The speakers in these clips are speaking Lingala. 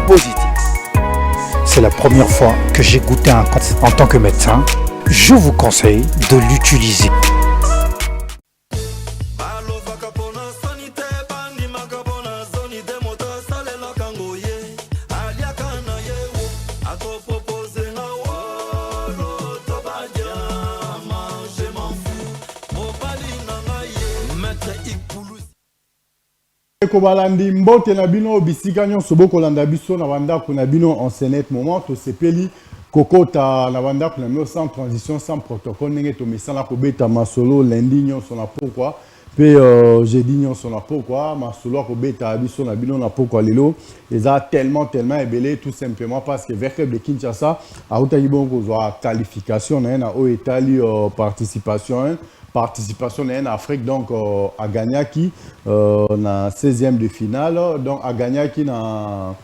Positif. C'est la première fois que j'ai goûté un compte en tant que médecin. Je vous conseille de l'utiliser. Kobalandi mbote na bino bisika nyonso bokolanda biso na bandako na bino en senet moment to sepeli kokota na bandako na bino sans transition sans protocole ndenge to misala kobeta masolo lundi nyonso na pourquoi pe jeudi nyonso na pourquoi masolo kobeta biso na bino na pourquoi lelo eza tellement ebelé tout simplement parce que vers club de Kinshasa a utaki bongo zo qualification na o etali participation en Afrique donc à Gagnaki na 16e de finale donc à Gagnaki na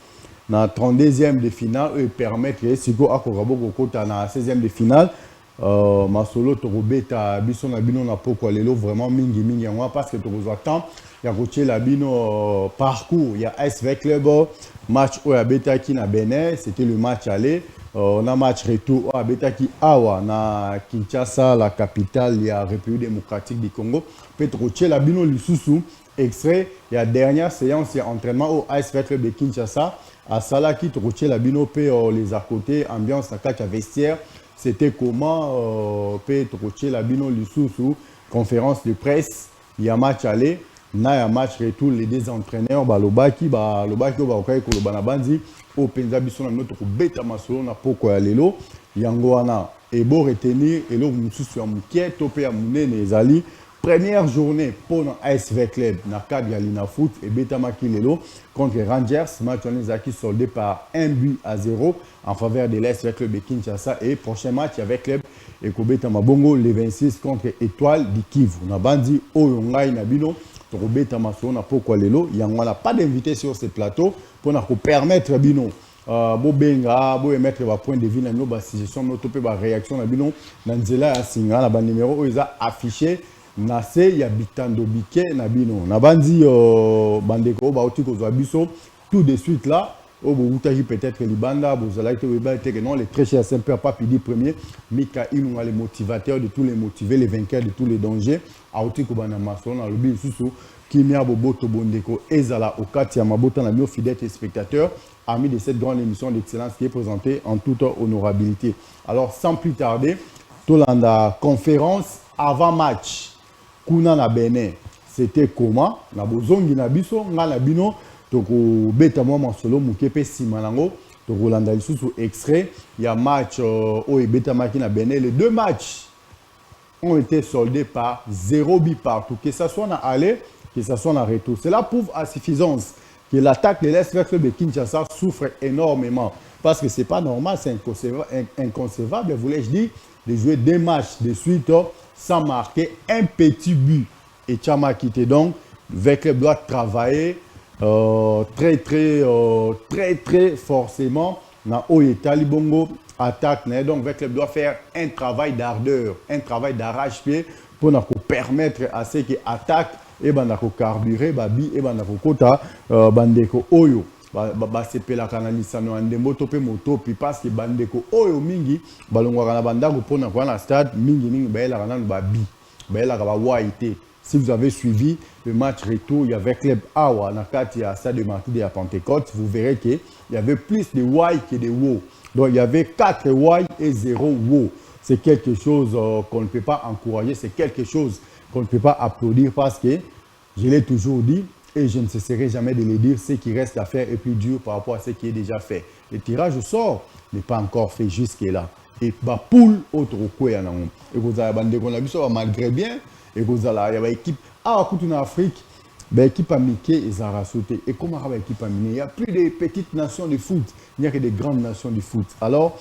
32e de finale et permettre siko akogabo kokota na 16e de finale masolo to robeta biso na bino na poko lelo vraiment mingi yango parce que to kozwa temps ya kotie la bino parcours ya SV Club match o ya betaki na Benin c'était le match aller. On a match retour à Betaki Awa na Kinshasa, la capitale de la République démocratique du Congo. Petroche la bino lisusu extrait il y a dernière séance d'entraînement au ASV Club de Kinshasa à Salaki Troche la bino pe les à côté ambiance na catch vestiaire. C'était comment Petroche la bino lisusu conférence de presse, il y a match aller. Na ya match retour les deux entraîneurs balobaki okaye koloba na bandi o penza biso na notre beta masolo na poko ya lelo yango wana ebo retenir elo mususu ya mukie to pe ya munene ezali première journée pour na ASV Club na cadre ya Lina Foot et beta maki lelo contre Rangers match on ezaki soldé par 1-0 en faveur de l'ASV Club de Kinshasa et prochain match avec club et kobeta mabongo le 26 contre Étoile du Kivu na bandi oyo ngai na bino Robeta Masolo na pourquoi lelo yangwana pas d'invité sur ce plateau pour nous permettre bino bobenga bo mettre ba point de vue na no ba suggestion no topé ba réaction na bino na nzela ya singa na ba numéro oza affiché na se ya bitando bike na bino na bandi bandeko ba oti ko zwa biso tout de suite là au boutaki peut-être libanda bozala que que non les très chers Saint-Père Papidi premier Mika Inunga les motivateurs de tous les motivés les vainqueurs de tous les dangers auti ko bana masolo na lobi susu kimia boboto bondeko ezala au kati ya mabota na bio fidèles spectateurs amis de cette grande émission d'excellence qui est présentée en toute honorabilité. Alors sans plus tarder tolanda conférence avant match kuna na Benin c'était comment na bozongi na biso nga na bino toko beta mo masolo mukepe simanango toko landa lisusu extrait il y a match au beta maki na Benin les deux matchs ont été soldés par 0 but partout que ça soit na aller que ça soit na retour. Cela prouve à suffisance que l'attaque de l'ASV Club de Kinshasa souffre énormément parce que c'est pas normal, c'est inconcevable, voulais-je dire, de jouer des matchs de suite sans marquer un petit but. Et Tchama quitté donc, le club doit travailler très forcément na Oyeta Libongo attaque. Donc le club doit faire un travail d'ardeur, un travail d'arrache-pied pour nous permettre à ceux qui attaquent et bandako carburé babi et bandako kota bandeko oyo ba sepela kanalisa no ande moto pe moto puis parce que bandeko oyo mingi balongwa kana bandako pona kwa na stade mingi baela kana babi baela ka ba waite. Si vous avez suivi le match retour il y avait club Awa na kati ya stade de Martyrs de la Pentecôte, vous verrez que il y avait plus de wai que de wo. Donc il y avait 4 wai et 0 wo. C'est quelque chose qu'on ne peut pas encourager, c'est quelque chose qu'on ne peut pas applaudir parce que, je l'ai toujours dit, et je ne cesserai jamais de le dire, ce qui reste à faire est plus dur par rapport à ce qui est déjà fait. Le tirage au sort n'est pas encore fait jusque-là. Et bah poule autre quoi et vous avez bandé qu'on a vu ça malgré bien et vous avez une équipe en Afrique, ben équipe à Mickey et Zara sauté. Et comment avoir équipe à Mickey? Il n'y a plus de petites nations de foot, il n'y a que des grandes nations de foot. Alors,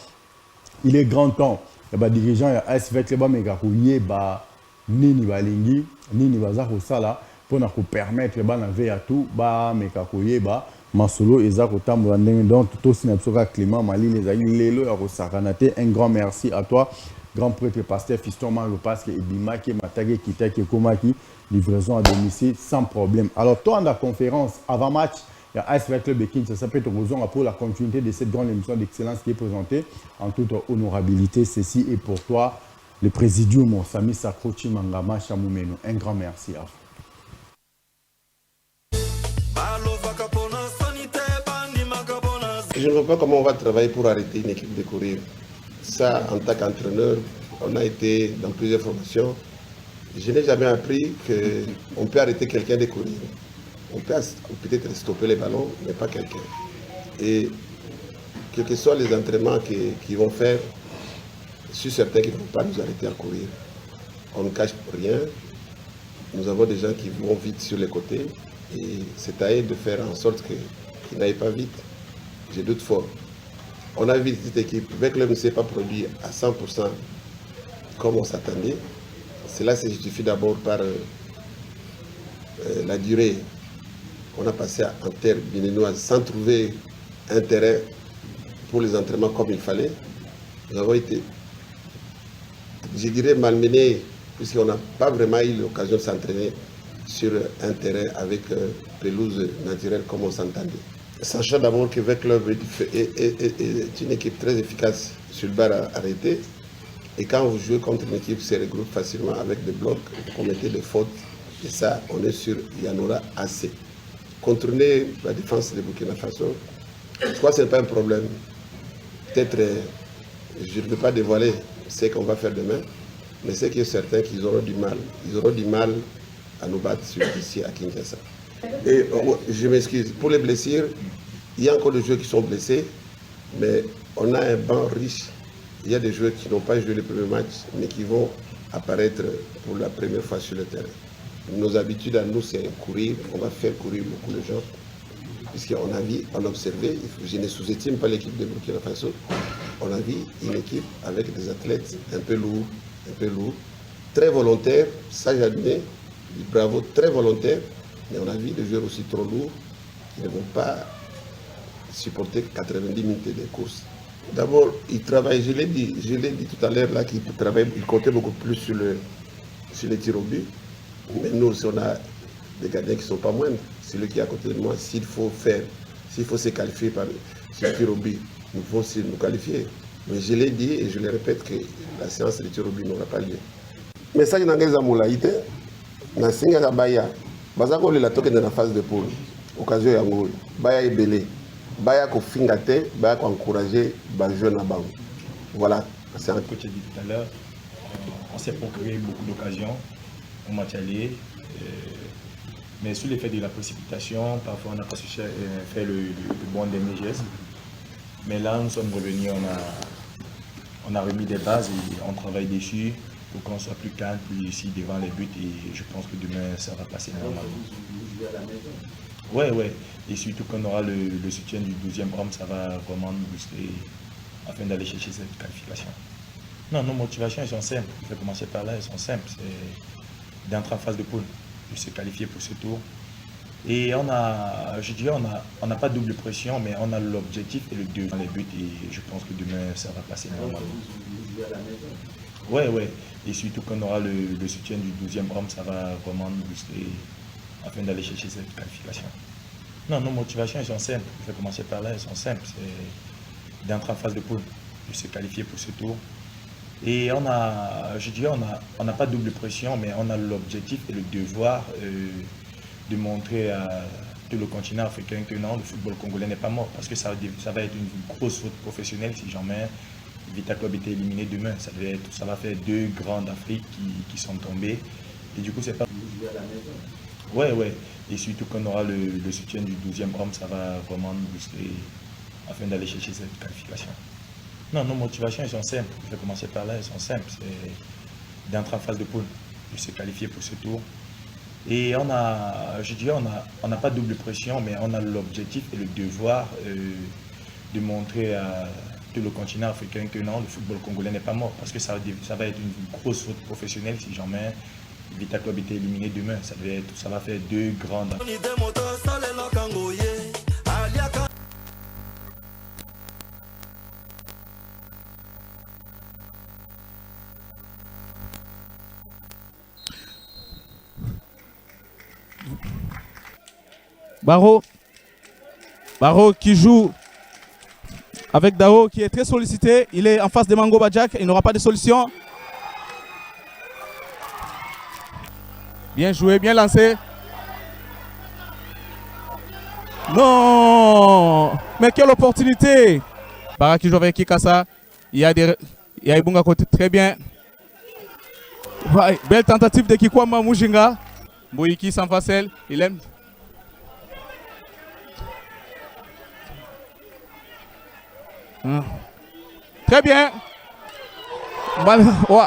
il est grand temps. Il y a des dirigeants, il y a ASV Club Megakouye, bah nini balingi nini baza kosala pona ko permettre bana veya tout ba mekakoye ba masolo eza kotambola ndenge donc tout sinapsoka Clément Mali les amis lelo ya kosakanate. Un grand merci à toi grand prêtre pasteur Fiston Mango parce que ibimaki matage kitaki komaki livraison à domicile sans problème. Alors toi en la conférence avant match Il y a Ice Club de King, ça peut être raison pour la continuité de cette grande émission d'excellence qui est présentée en toute honorabilité. Ceci est pour toi, le présidium Sami Sakrochi Mangama Chamoumeno. Un grand merci à vous. Je ne vois pas comment on va travailler pour arrêter une équipe de courir. Ça, en tant qu'entraîneur, on a été dans plusieurs formations. Je n'ai jamais appris qu'on peut arrêter quelqu'un de courir. On peut peut-être stopper les ballons, mais pas quelqu'un. Et quels que soient les entraînements qu'ils vont faire, je suis certain qu'ils ne vont pas nous arrêter à courir. On ne cache rien. Nous avons des gens qui vont vite sur les côtés. Et c'est à eux de faire en sorte qu'ils n'aillent pas vite. J'ai doute fort. On a vu cette équipe. Veclub ne s'est pas produit à 100% comme on s'attendait. Cela se justifie d'abord par la durée. On a passé en terre béninoise sans trouver un terrain pour les entraînements comme il fallait. Nous avons été, je dirais, malmenés puisqu'on n'a pas vraiment eu l'occasion de s'entraîner sur un terrain avec pelouse naturelle comme on s'entendait. Sachant d'abord que Veclub est une équipe très efficace sur le bar arrêté. Et quand vous jouez contre une équipe, se regroupe facilement avec des blocs, vous commettez des fautes. Et ça, on est sûr, il y en aura assez. Contourner la défense de Burkina Faso, je crois que ce n'est pas un problème. Peut-être, je ne veux pas dévoiler ce qu'on va faire demain, mais c'est qu'il est certain qu'ils auront du mal. Ils auront du mal à nous battre ici à Kinshasa. Et je m'excuse, pour les blessures, il y a encore des joueurs qui sont blessés, mais on a un banc riche. Il y a des joueurs qui n'ont pas joué le premier match, mais qui vont apparaître pour la première fois sur le terrain. Nos habitudes à nous, c'est courir. On va faire courir beaucoup de gens. Puisqu'on a vu, on a observé, je ne sous-estime pas l'équipe de Burkina Faso, on a vu une équipe avec des athlètes un peu lourds, très volontaires, ça j'ai admis, bravo, très volontaires, mais on a vu des joueurs aussi trop lourds qui ne vont pas supporter 90 minutes de course. D'abord, ils travaillent, je l'ai dit tout à l'heure, là, qu'ils comptaient beaucoup plus sur les tirs au but. Mais nous aussi, on a des gardiens qui ne sont pas moindres. C'est lui qui est à côté de moi. S'il faut se qualifier sur le tir au but, nous devons aussi nous qualifier. Mais je l'ai dit et je le répète que la séance de tir au but n'aura pas lieu. Mais ça, il y a des amoulaïdes. Dans Singa Baya, Bazako le toque dans la phase de poule. Occasion Yangoul. Baya est belé. Baya ko fingate, Baya ko encourager Bajeune à Bang. Voilà. C'est un coach a dit tout à l'heure. On s'est procuré beaucoup d'occasions au match aller. Mais sous l'effet de la précipitation, parfois on n'a pas su faire le bon dernier geste. Mais là, nous sommes revenus, on a remis des bases et on travaille dessus pour qu'on soit plus calme, plus ici devant les buts. Et je pense que demain, ça va passer normalement. Ouais. Et surtout qu'on aura le soutien du 12e homme, ça va vraiment nous booster afin d'aller chercher cette qualification. Non, nos motivations, elles sont simples. Je vais commencer par là, elles sont simples. C'est d'entrer en phase de poule, de se qualifier pour ce tour. Et on n'a pas double pression, mais on a l'objectif et le devoir dans les buts. Et je pense que demain, ça va passer normalement. Ouais. Et surtout qu'on aura le soutien du 12e homme, ça va vraiment nous booster afin d'aller chercher cette qualification. Non, nos motivations, elles sont simples. Je vais commencer par là, elles sont simples. C'est d'entrer en phase de poule, de se qualifier pour ce tour. Et on n'a pas double pression, mais on a l'objectif et le devoir de montrer à tout le continent africain que non, le football congolais n'est pas mort. Parce que ça va être une grosse faute professionnelle si jamais Vita Club était éliminé demain. Ça va faire 2 grands d'Afrique qui sont tombés. Et du coup, c'est pas... Ouais. Et surtout qu'on aura le soutien du 12e homme, ça va vraiment nous booster afin d'aller chercher cette qualification. Non, nos motivations, elles sont simples. Je vais commencer par là, elles sont simples. C'est d'entrer en phase de poule, de se qualifier pour ce tour. Et on n'a pas double pression, mais on a l'objectif et le devoir de montrer à tout le continent africain que non, le football congolais n'est pas mort. Parce que ça va être une grosse faute professionnelle si jamais Vita Club était éliminé demain. Ça va faire 2 grands... Baro, Baro qui joue avec Dao qui est très sollicité. Il est en face de Mango Bajak. Il n'aura pas de solution. Bien joué, bien lancé. Non! Mais quelle opportunité! Bara qui joue avec Kikasa. Il y a Ibunga côté très bien. Ouais, belle tentative de Kikwama Mujinga. Mbouyiki sans facile. Il aime. Très bien. Ouais.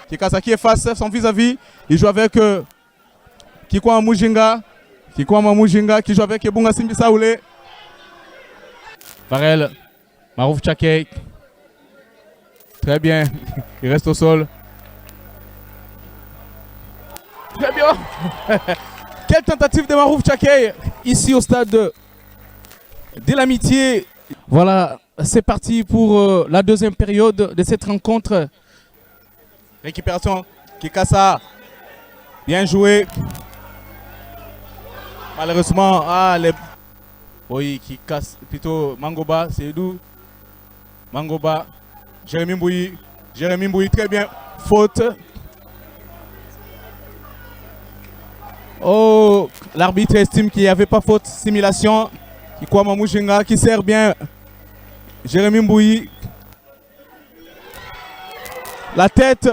Kikasa qui efface son vis-à-vis. Il joue avec Kikwama Mujinga. Kikwama Mujinga qui joue avec Ebunga Simbi Saoulé. Farel. Marouf Tchakei. Très bien. Il reste au sol. Très bien. Quelle tentative de Marouf Tchakei ici au stade de l'Amitié. Voilà, c'est parti pour la deuxième période de cette rencontre. Récupération, Kikasa. Bien joué. Malheureusement, oui, qui casse plutôt Mangoba, c'est d'où Mangoba, Jérémy Mbouyi, très bien. Faute. Oh, l'arbitre estime qu'il n'y avait pas faute. Simulation. Kikwama Mujinga qui sert bien Jérémy Mbouyi. La tête.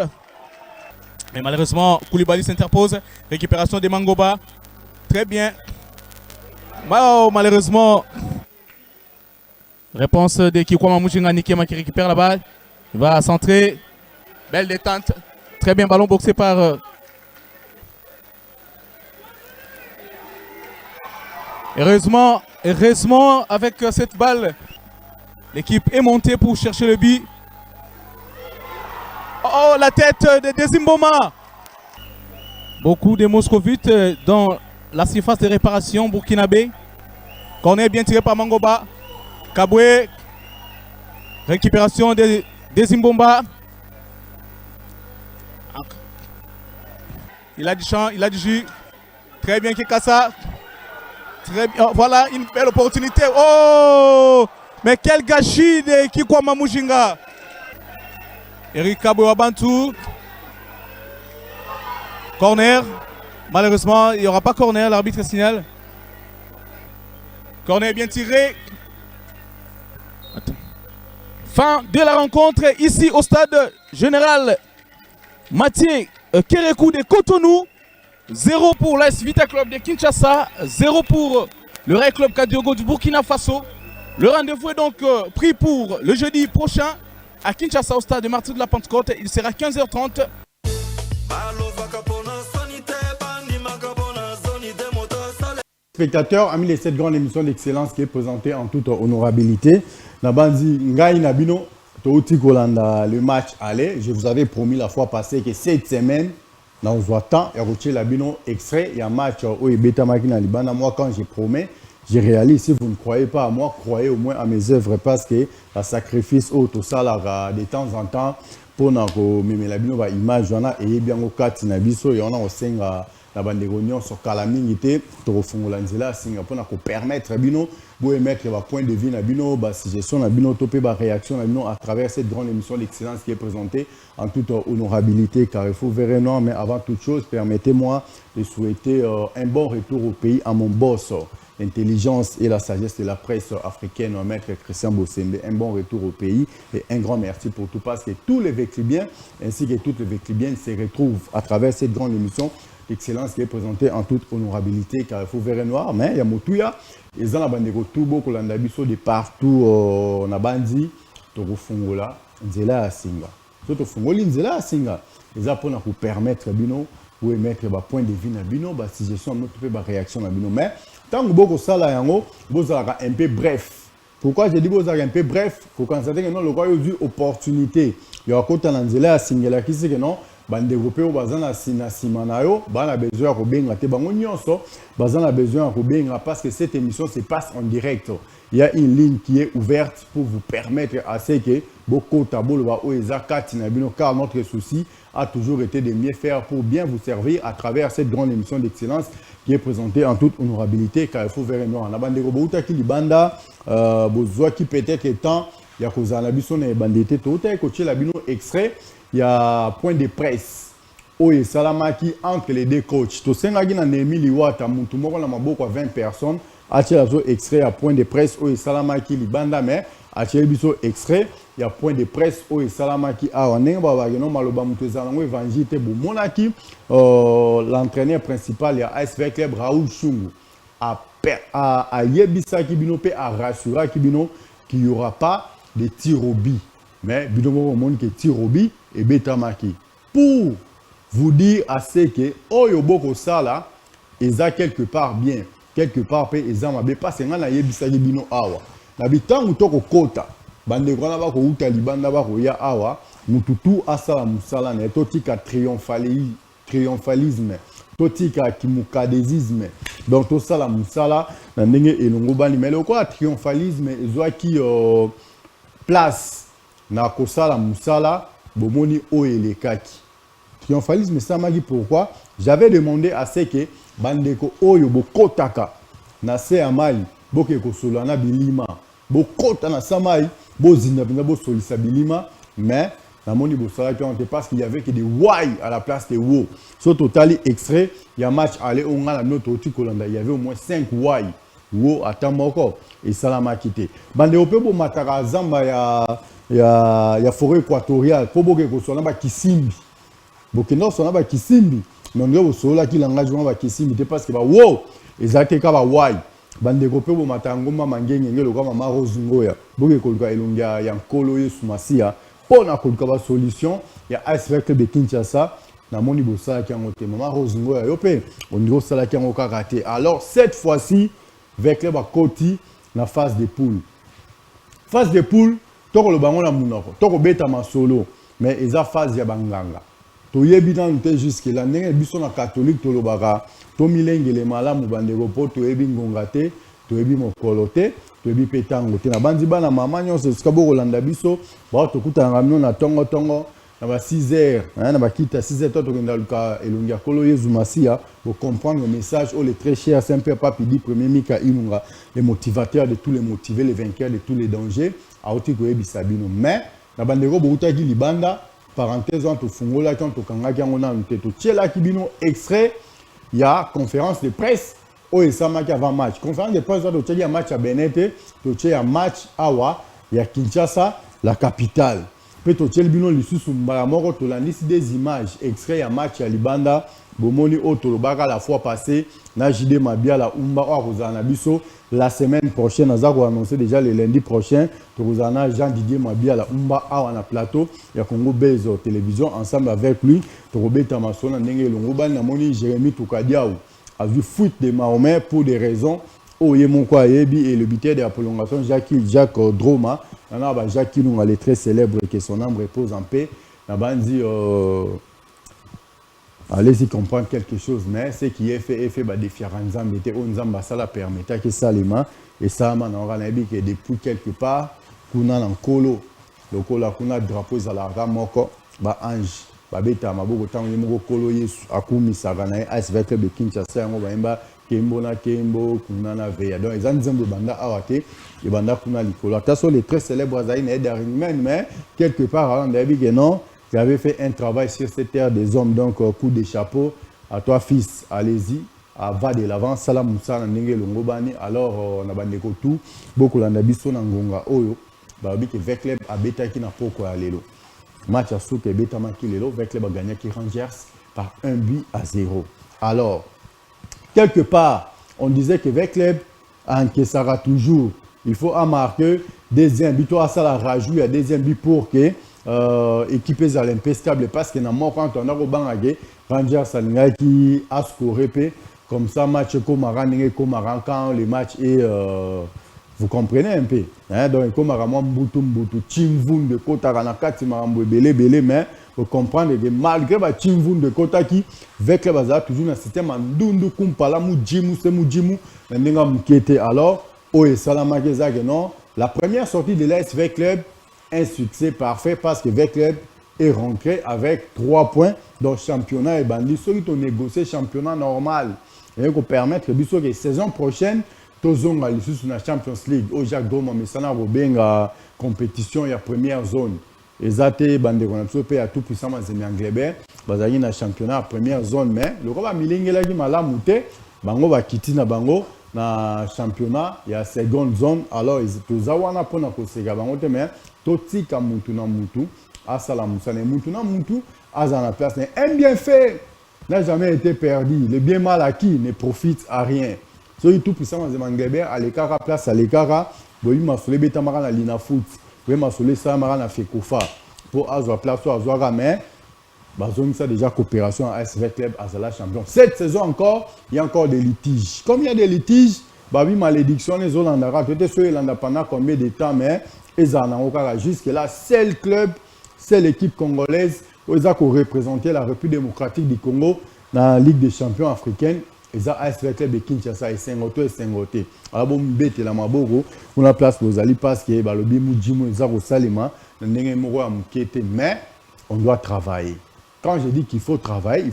Mais malheureusement, Koulibaly s'interpose. Récupération de Mangoba. Très bien. Oh, malheureusement. Réponse de Kikwama Mujinga Nikema qui récupère la balle. Il va centrer. Belle détente. Très bien, ballon boxé par Heureusement, avec cette balle, l'équipe est montée pour chercher le but. Oh, la tête de Dezimboma. Beaucoup de moscovites dans la surface de réparation burkinabé. Corner bien tiré par Mangoba. Kaboué. Récupération de Dezimbomba. Il a du champ, il a du jus. Très bien Kikasa. Très bien. Oh, voilà une belle opportunité. Oh! Mais quel gâchis de Kikwama Mujinga. Eric Kaboué Bantou. Corner. Malheureusement, il n'y aura pas corner. L'arbitre signale. Corner bien tiré. Attends. Fin de la rencontre ici au stade général Mathieu Kérékou de Cotonou. 0 pour l'AS Vita Club de Kinshasa, 0 pour le Ray Club Kadiogo du Burkina Faso. Le rendez-vous est donc pris pour le jeudi prochain à Kinshasa au stade de Martyrs de la Pentecôte. Il sera 15h30. Spectateurs, amis, cette grande émission d'excellence qui est présentée en toute honorabilité. Nabandi Ngai Nabino, Touti Kolanda, le match allait. Je vous avais promis la fois passée que cette semaine, dans le temps, et Labino extrait, il y a un match où il y a Libana. Moi, quand je promets, je réalise. Si vous ne croyez pas à moi, croyez au moins à mes œuvres parce que le sacrifice, tout ça, là, de temps en temps, pour que Labino va image, et bien au cas de Nabiso, il y en a aussi la bande de réunion sur Calamité, pour permettre Bino, pour émettre le point de vue Nabino, gestion Nabino, topé réaction Nabino à travers cette grande émission d'excellence qui est présentée en toute honorabilité. Carrefour Vérénon, mais avant toute chose, permettez-moi de souhaiter un bon retour au pays à mon boss, l'intelligence et la sagesse de la presse africaine, maître Christian Bossembe. Un bon retour au pays et un grand merci pour tout parce que tous les véclibiens ainsi que toutes les véclibiennes se retrouvent à travers cette grande émission d'excellence qui est présentée en toute honorabilité. Carrefour Vert et Noir, mais il y a Motouya, ils ont la bande de Tobo, Kolandabiso de partout, Nabandi, Torofungola, Nzela Singa. Surtout Fungoli, Nzela Singa. Ils ont pour permettre Bino, pour émettre un point de vue na Bino, si je suis en réaction na Bino. Mais tant que beaucoup ça là, vous avez un peu bref. Pourquoi je dis que vous avez un peu bref? Pour constater que non, le roi a eu opportunité. Il y a un côté Nzela Singa qui sait que non. Bande européen bazana simanayo bana besoin ko benga te bango nyonso bazana besoin ko benga parce que cette émission se passe en direct. Il y a une ligne qui est ouverte pour vous permettre à ce que beaucoup tabou car notre souci a toujours été de mieux faire pour bien vous servir à travers cette grande émission d'excellence qui est présentée en toute honorabilité car il faut vers nous en abandé robota qui libanda besoin qui peut-être étant il y a cause à la biso na bandité tout est coaché la bino extrait il y a point de presse Oye Salamaki entre les deux coachs. To sengaki na Nehemi Liwata mutu moko na maboko 20 personnes. Atie azo extrait à point de presse Oye Salamaki libanda mais atie biso extrait il y a point de presse Oye Salamaki awa ndenge babageno maloba mutu ezango évangile te bomonaki l'entraîneur principal ya ASV Club Raoul Chungu a yebisaki bino pe a rassuraki bino qu'il y aura pas de tir au but mais bino moko monde que tir au but et betamaki pour vous dire assez que Oyo Boko Sala eza quelque part bien, quelque part pe eza mabe parce que ngana yebisaki bino awa. Na bitangu toko kota bande kwana ba ko uta libanda ba ko ya awa mututu asala musala na totika triomphalisme totika kimukadesisme donc to sala musala na ndenge elongo bani mais le quoi triomphalisme ezwaki place na kosala musala bomoni oyelekaki. Triomphalisme samagi pourquoi j'avais demandé à ce que bandeko oyo bokotaka na se amali boke ko solana bilima bokota na samai bozinda binga bo solisa bilima mais na moni bosala qui ont parce qu'il y avait que des wai à la place des wo so totali extrait il y a match aller on a la note au Tikolanda il y avait au moins 5 wai wo atamoko et salama quitté bandeko pe bo mataka zamba ya forêt équatoriale po boke ko solana ba kisimbi Bokendo sona ba kisimbi nonge bo sola ki langage ba kisimbi te parce que ba wow ezate ka ba wai bande ko pe bo matango mama ngenge ngelo ka mama Rose Ngoya boke ko ka elongia ya nkolo Yesu Masia pona ko ka ba solution ya ASV Club de Kinshasa na moni bo sala ki ngote mama Rose Ngoya yo pe on ndo sala ki ngoka raté alors cette fois-ci avec Club a koti na phase de poule toko lo bango na munoko toko beta masolo mais eza phase ya banganga to yebi dans te jusque là ndenge biso na catholique to lobaka to milengele malamu bandeko po to yebi ngonga te to yebi mokolo te to yebi petango te na bandi bana mama nyonso sika bo kolanda biso ba to kutanga mino na tongo na ba 6h na ba kita 6h to kenda luka elongia kolo Yesu Masia pour comprendre le message au le très cher Saint-Père Papidi premier Mika Inunga le motivateur de tous les motivés les vainqueurs de tous les dangers a oti ko yebi sabino mais na bandeko bo utaki libanda parenthèse entre fungola quand to kanga ki ngona nteto tchela kibino extrait il y a conférence de presse o esama ki avant match conférence de presse to tcheli match à Benete to tcheli match awa ya Kinshasa la capitale pe to tcheli bino lisusu mbala moko to landisi des images extrait ya match ya Libanda bomoni otolobaka la fois passée na JD Mabiala umba o kozana biso la semaine prochaine azako annoncer déjà le lundi prochain tozana Jean Didier Mabiala umba awa na plateau ya Congo Bezo télévision ensemble avec lui tokobeta masona ndenge longo bani na moni Jérémy Toukadiaou a vu fuite de Mahomet pour des raisons oye moko ayebi et le buteur de la prolongation Jacques Droma na ba Jacques Nunga le très célèbre que son âme repose en paix na bandi allez-y comprendre quelque chose, mais ce qui est fait bah, des fiaranzam était onzamba ça la permettait que ça les mains et ça man on a que depuis quelque part kuna na kolo le kolo kuna drapeau za la ramoko ba ange ba beta maboko tango moko kolo Yesu akumi sagana ASV Club de Kinshasa ngo ba imba kembo na kembo kuna na veya donc ils nzambe banda awate et banda kuna likolo taso les très célèbres zaïna Ederingman mais quelque part on a dit que non. Qui avait fait un travail sur cette terre des hommes, donc coup de chapeau à toi fils, allez-y, va de l'avant, salam moussa ndenge longobani, alors on a bandeko tout, beaucoup l'andabiso nangonga oyo, babi que Vecleb a beta qui n'a pas quoi lelo. Match à souk et beta maki lelo, Vecleb a gagné qui Rangers par 1-0. Alors, quelque part, on disait que Vecleb encaissera toujours, il faut marquer deuxième but, toi ça la rajoute, il y a deuxième but pour que équipé à l'impestable parce que dans mon quand on a rebangé Rangers qui a scoré comme ça match comme quand le match est vous comprenez un peu hein donc comme mbutu Chimvun de Kota na kati marambo belé mais vous comprenez que malgré ba Chimvun de Kota qui avec le bazar toujours un système ndundu kumpala mujimu ndinga mukete alors o et salama que non la première sortie de l'ASV Club un succès parfait parce que Vecleb est rentré avec 3 points. Donc, championnat et bandi, ceux qui ont négocié championnat normal. Et pour permettre que la saison prochaine, tous ont la Champions League. Au Jacques Doma, mais ça n'a pas compétition, il y a première zone. Et ça, c'est bandi qu'on a tout à tout puissant, mais c'est anglais. Bazali na championnat première zone, mais le roi Milingela qui m'a la mouté, bango va quitter na bango na championnat, il y a seconde zone. Alors, ils ont pour na kosega bango te mais toti ka mutu na mutu, asala musane mutu na mutu, azana place. Un bienfait n'a jamais été perdu. Le bien mal acquis ne profite à rien. Ceux tout puissant dans Manglebert à l'écart place à l'écart, boyi masole betamara na lina foot, boyi masole ça mara na fekofa pour azwa place ou azwa gamin. Bazon ça déjà coopération à SV Club Azala champion. Cette saison encore, il y a encore des litiges. Comme il y a des litiges, babi malédiction les Hollandais, tu étais sur Hollande pendant combien de temps mais ils en ont encore jusque là seul club, seule équipe congolaise ils ont représenté la République démocratique du Congo dans la Ligue des champions africaine. Ils ont ASV Club de Kinshasa et Sengoto et Sengoté. Alors bon bête la maboko, on a place pour Ali parce que le bimu djimo ils ont salima, n'engé moko amukete mais on doit travailler. Quand je dis qu'il faut travailler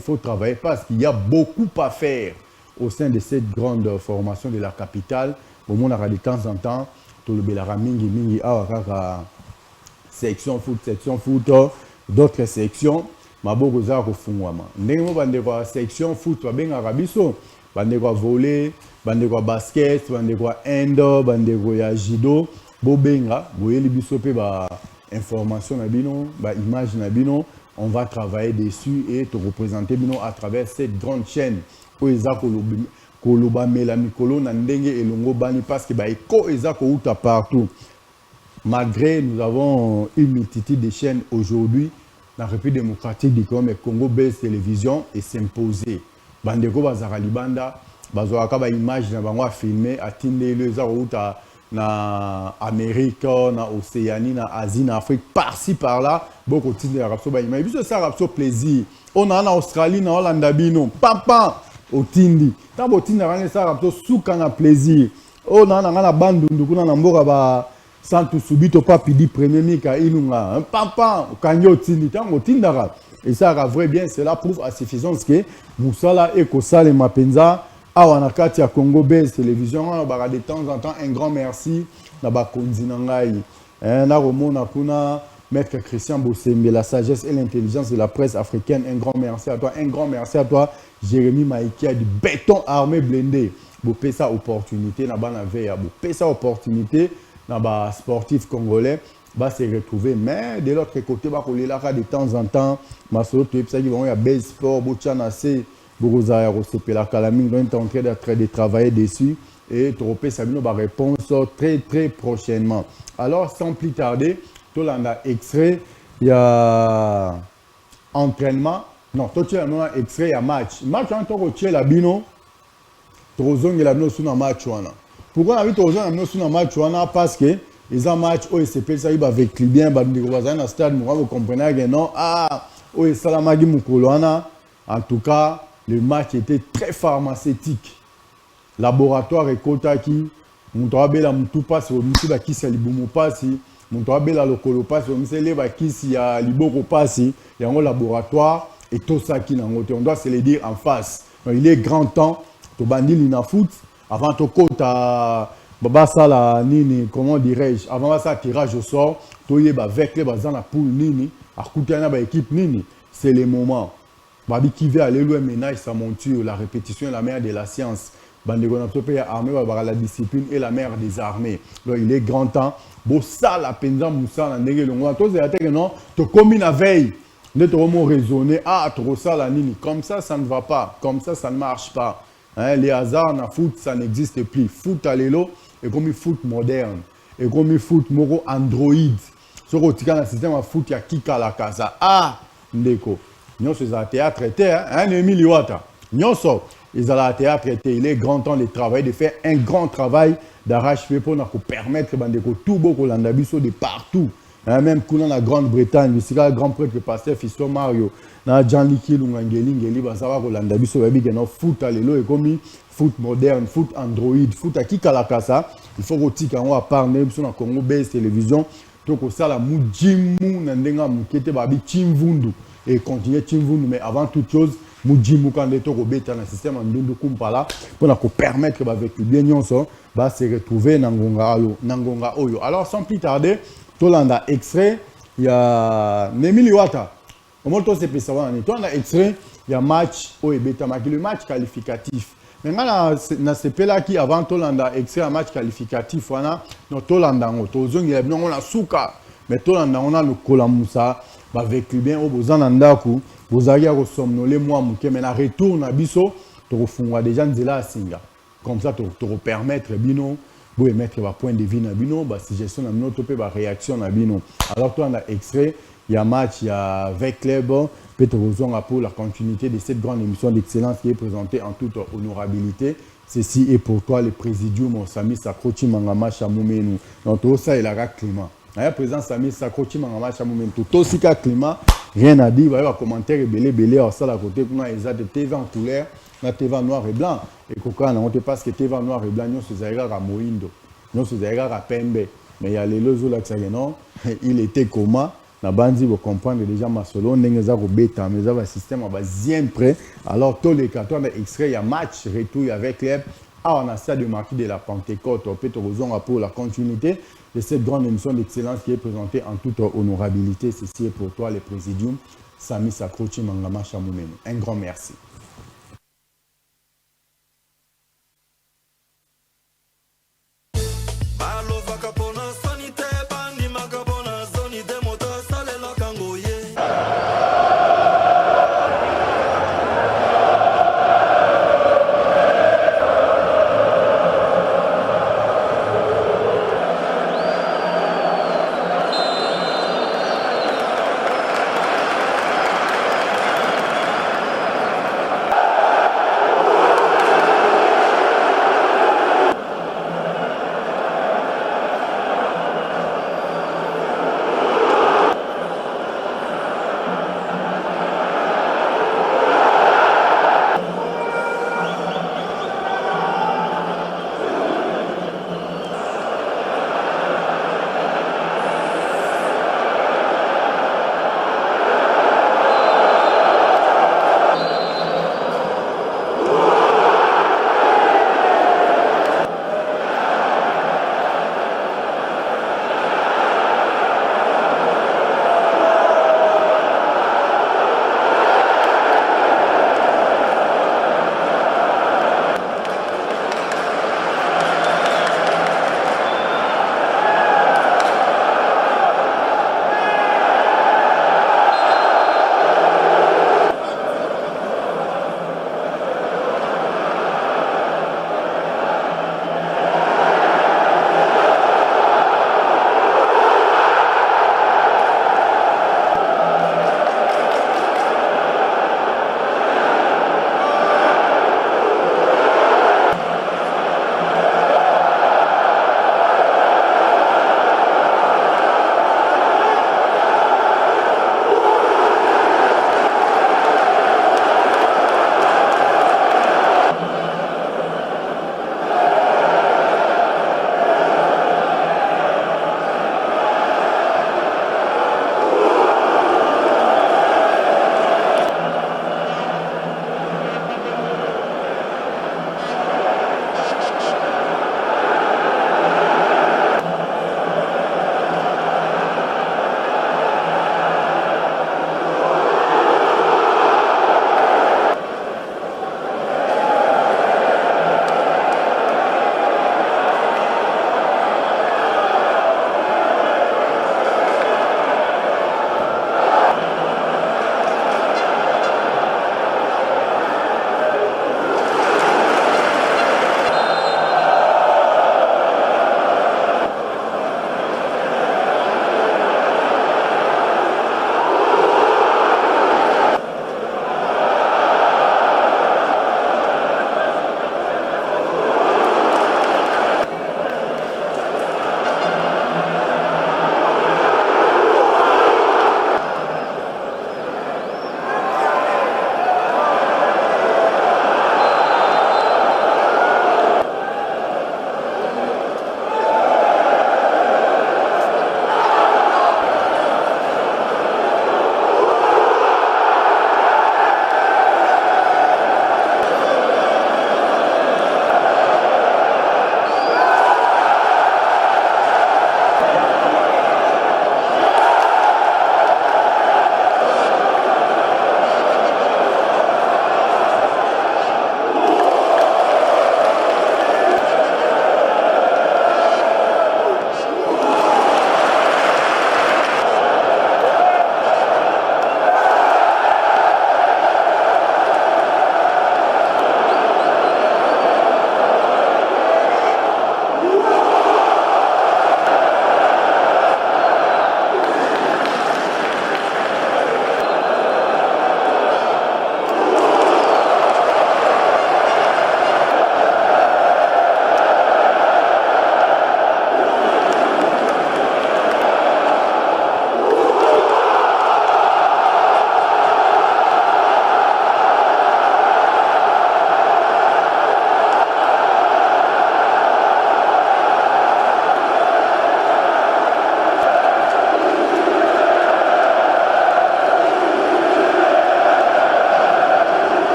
parce qu'il y a beaucoup à faire au sein de cette grande formation de la capitale. Au monde de temps en temps, tout le belara mingi section foot, d'autres sections. Maboko za ko fungwama. Ndenge bande kwa section foot ba benga rabiso, bande kwa volley, bande kwa basket, bande kwa hand, bande kwa judo, bo benga, boyeli biso pe ba information na bino, ba image na bino. On va travailler dessus et te représenter à travers cette grande chaîne. Parce que partout. Malgré nous avons une multitude de chaînes aujourd'hui, la République démocratique du Congo, Congo Base Télévision est s'imposer. Bandeko Bazaralibanda, Bazoaka image na bango filmé à Tindele Zarouta na Amérique, na Océanie, na Asie, na Afrique, par-ci par-là, beaucoup de rapso ba image. Biso ça rapso plaisir. On a en Australie, na Hollande bino, papa au Tindi. Tant bo Tindi rane ça rapso souka na plaisir. On a na bandu ndukuna na mboka ba Santu subito papi di premier mika inunga. Papa kanyo Tindi, tant bo Tindara. Et ça vrai bien, cela prouve à suffisance que Moussala et Kosale Mapenza Awanakati à Congo Base Télévision, de temps en temps, un grand merci. Maître Christian Bossembe, la sagesse et l'intelligence de la presse africaine, un grand merci à toi. Un grand merci à toi, Jérémy Maïkia du béton armé blindé. Vous payez ça opportunité, vous payez ça opportunité, sportif congolais, va se retrouver. Mais de l'autre côté, de temps en temps, il y a base sport, Bourgouzaya Rosepela Kalaming est en train de travailler dessus et Tropé Sabino va répondre très très prochainement. Alors sans plus tarder, tout le monde a extrait, il y a entraînement, non, tout le monde a extrait, il y a match. Match en tant que la bino, Trozon et la bino sur un match. Pourquoi on a vu Trozon et la bino sur un match? Parce que les matchs OSCP, ça va avec les biens, dans le stade, vous comprenez que non, Salamagi Mukoloana, en tout cas, le match était très pharmaceutique. Laboratoire et Kotaki, Moutouabela Moutoupas, Moussouba Kissa Liboumou Passi, Moutouabela Lokolo Passi, Mousseleva Kissi à Liboko Passi, il y a un laboratoire et tout ça qui n'en on doit se le dire en face. Donc, il est grand temps, to bandi l'ina foot, avant to kota, baba sala nini, comment dirais-je, avant ça tirage au sort, to yeba avec les bazans la poule nini, à Koutiana ba équipe nini, c'est le moment. Babi qui veut aller loin ménage sa monture, la répétition est la mère de la science. Bandegonapsopé armée va la discipline et la mère des armées. Donc il est grand temps. Bon ça la penza moussa la ndenge longo. Toi c'est que non, tu commis la veille. Ne te remonte raisonner trop ça la nini. Comme ça ne va pas. Comme ça ne marche pas. Hein, les hasards na foot ça n'existe plus. Foot à l'élo et comme foot moderne. Et comme foot moro Android. Sur le système à foot il y a Kika la casa. Ndeko. Nous sommes à théâtre traité, hein, Émile Iwata. Nous sommes à théâtre traité. Il est grand temps de travailler, de faire un grand travail d'arrache-pied pour nous permettre de tout beaucoup de partout. Hein, même dans la Grande-Bretagne, ici, le grand prêtre, le pasteur Fiston Mario, dans Jean-Liki Lungangeli, foot à l'élo et comme foot moderne, foot Android, foot à Kikalakasa. Il faut que nous parler sur la Congo Base Télévision. tokosala mujimu na ndenga mukete babi chimvundu et continuer chimvundu, mais avant toute chose mujimu quand les tokobeta na système ndundu kumpala pour permettre avec bien nyonso ba se retrouver na ngonga oyo. Alors sans plus tarder, tolanda extrait il y a Nemili Wata. Comment to se pesa wana tolanda extrait il y a match au ebeta maki le match qualificatif. Maintenant, na sepela qui avant tolanda extrait un match qualificatif wana no tolanda ngo tozongi ya binongo na suka mais tolanda on a le kolamusa ba avec bien au bozana ndaku bozali ya kosomnole moi muke mais na retour na biso to fungwa déjà nzela asinga comme ça to permettre bino bo mettre ba point de vue na bino ba suggestion na bino to pe ba réaction na bino. Alors tolanda extrait il y a match il y a 20 clubs Petrozonga pour la continuité de cette grande émission d'excellence qui est présentée en toute honorabilité. Ceci est pour toi le présidium Sami Sakrochi Mangama Chamoumenu. Donc tout ça il a climat. À présent Sami Sakrochi Mangama Chamoumenu. Tout aussi qu'à climat, rien à dire. Il va y avoir commentaire belé à ça à côté pour nous les TV en couleur, la TV noir et blanc. Et pourquoi on ne passe que TV noir et blanc nous se zaïga à Moindo, nous se zaïga à Pembe. Mais il y a les lozo là non, il était comment? Na bandi vous comprendre déjà ma solo ndenge za robeta mais ça va système va bien prêt. Alors tous les cartons extrait il y a match retour avec les on a ça de marqué de la Pentecôte au Pétrozon pour la continuité de cette grande émission d'excellence qui est présentée en toute honorabilité. Ceci est pour toi le présidium Sami Sakrochi Mangama Chamoumenu. Un grand merci.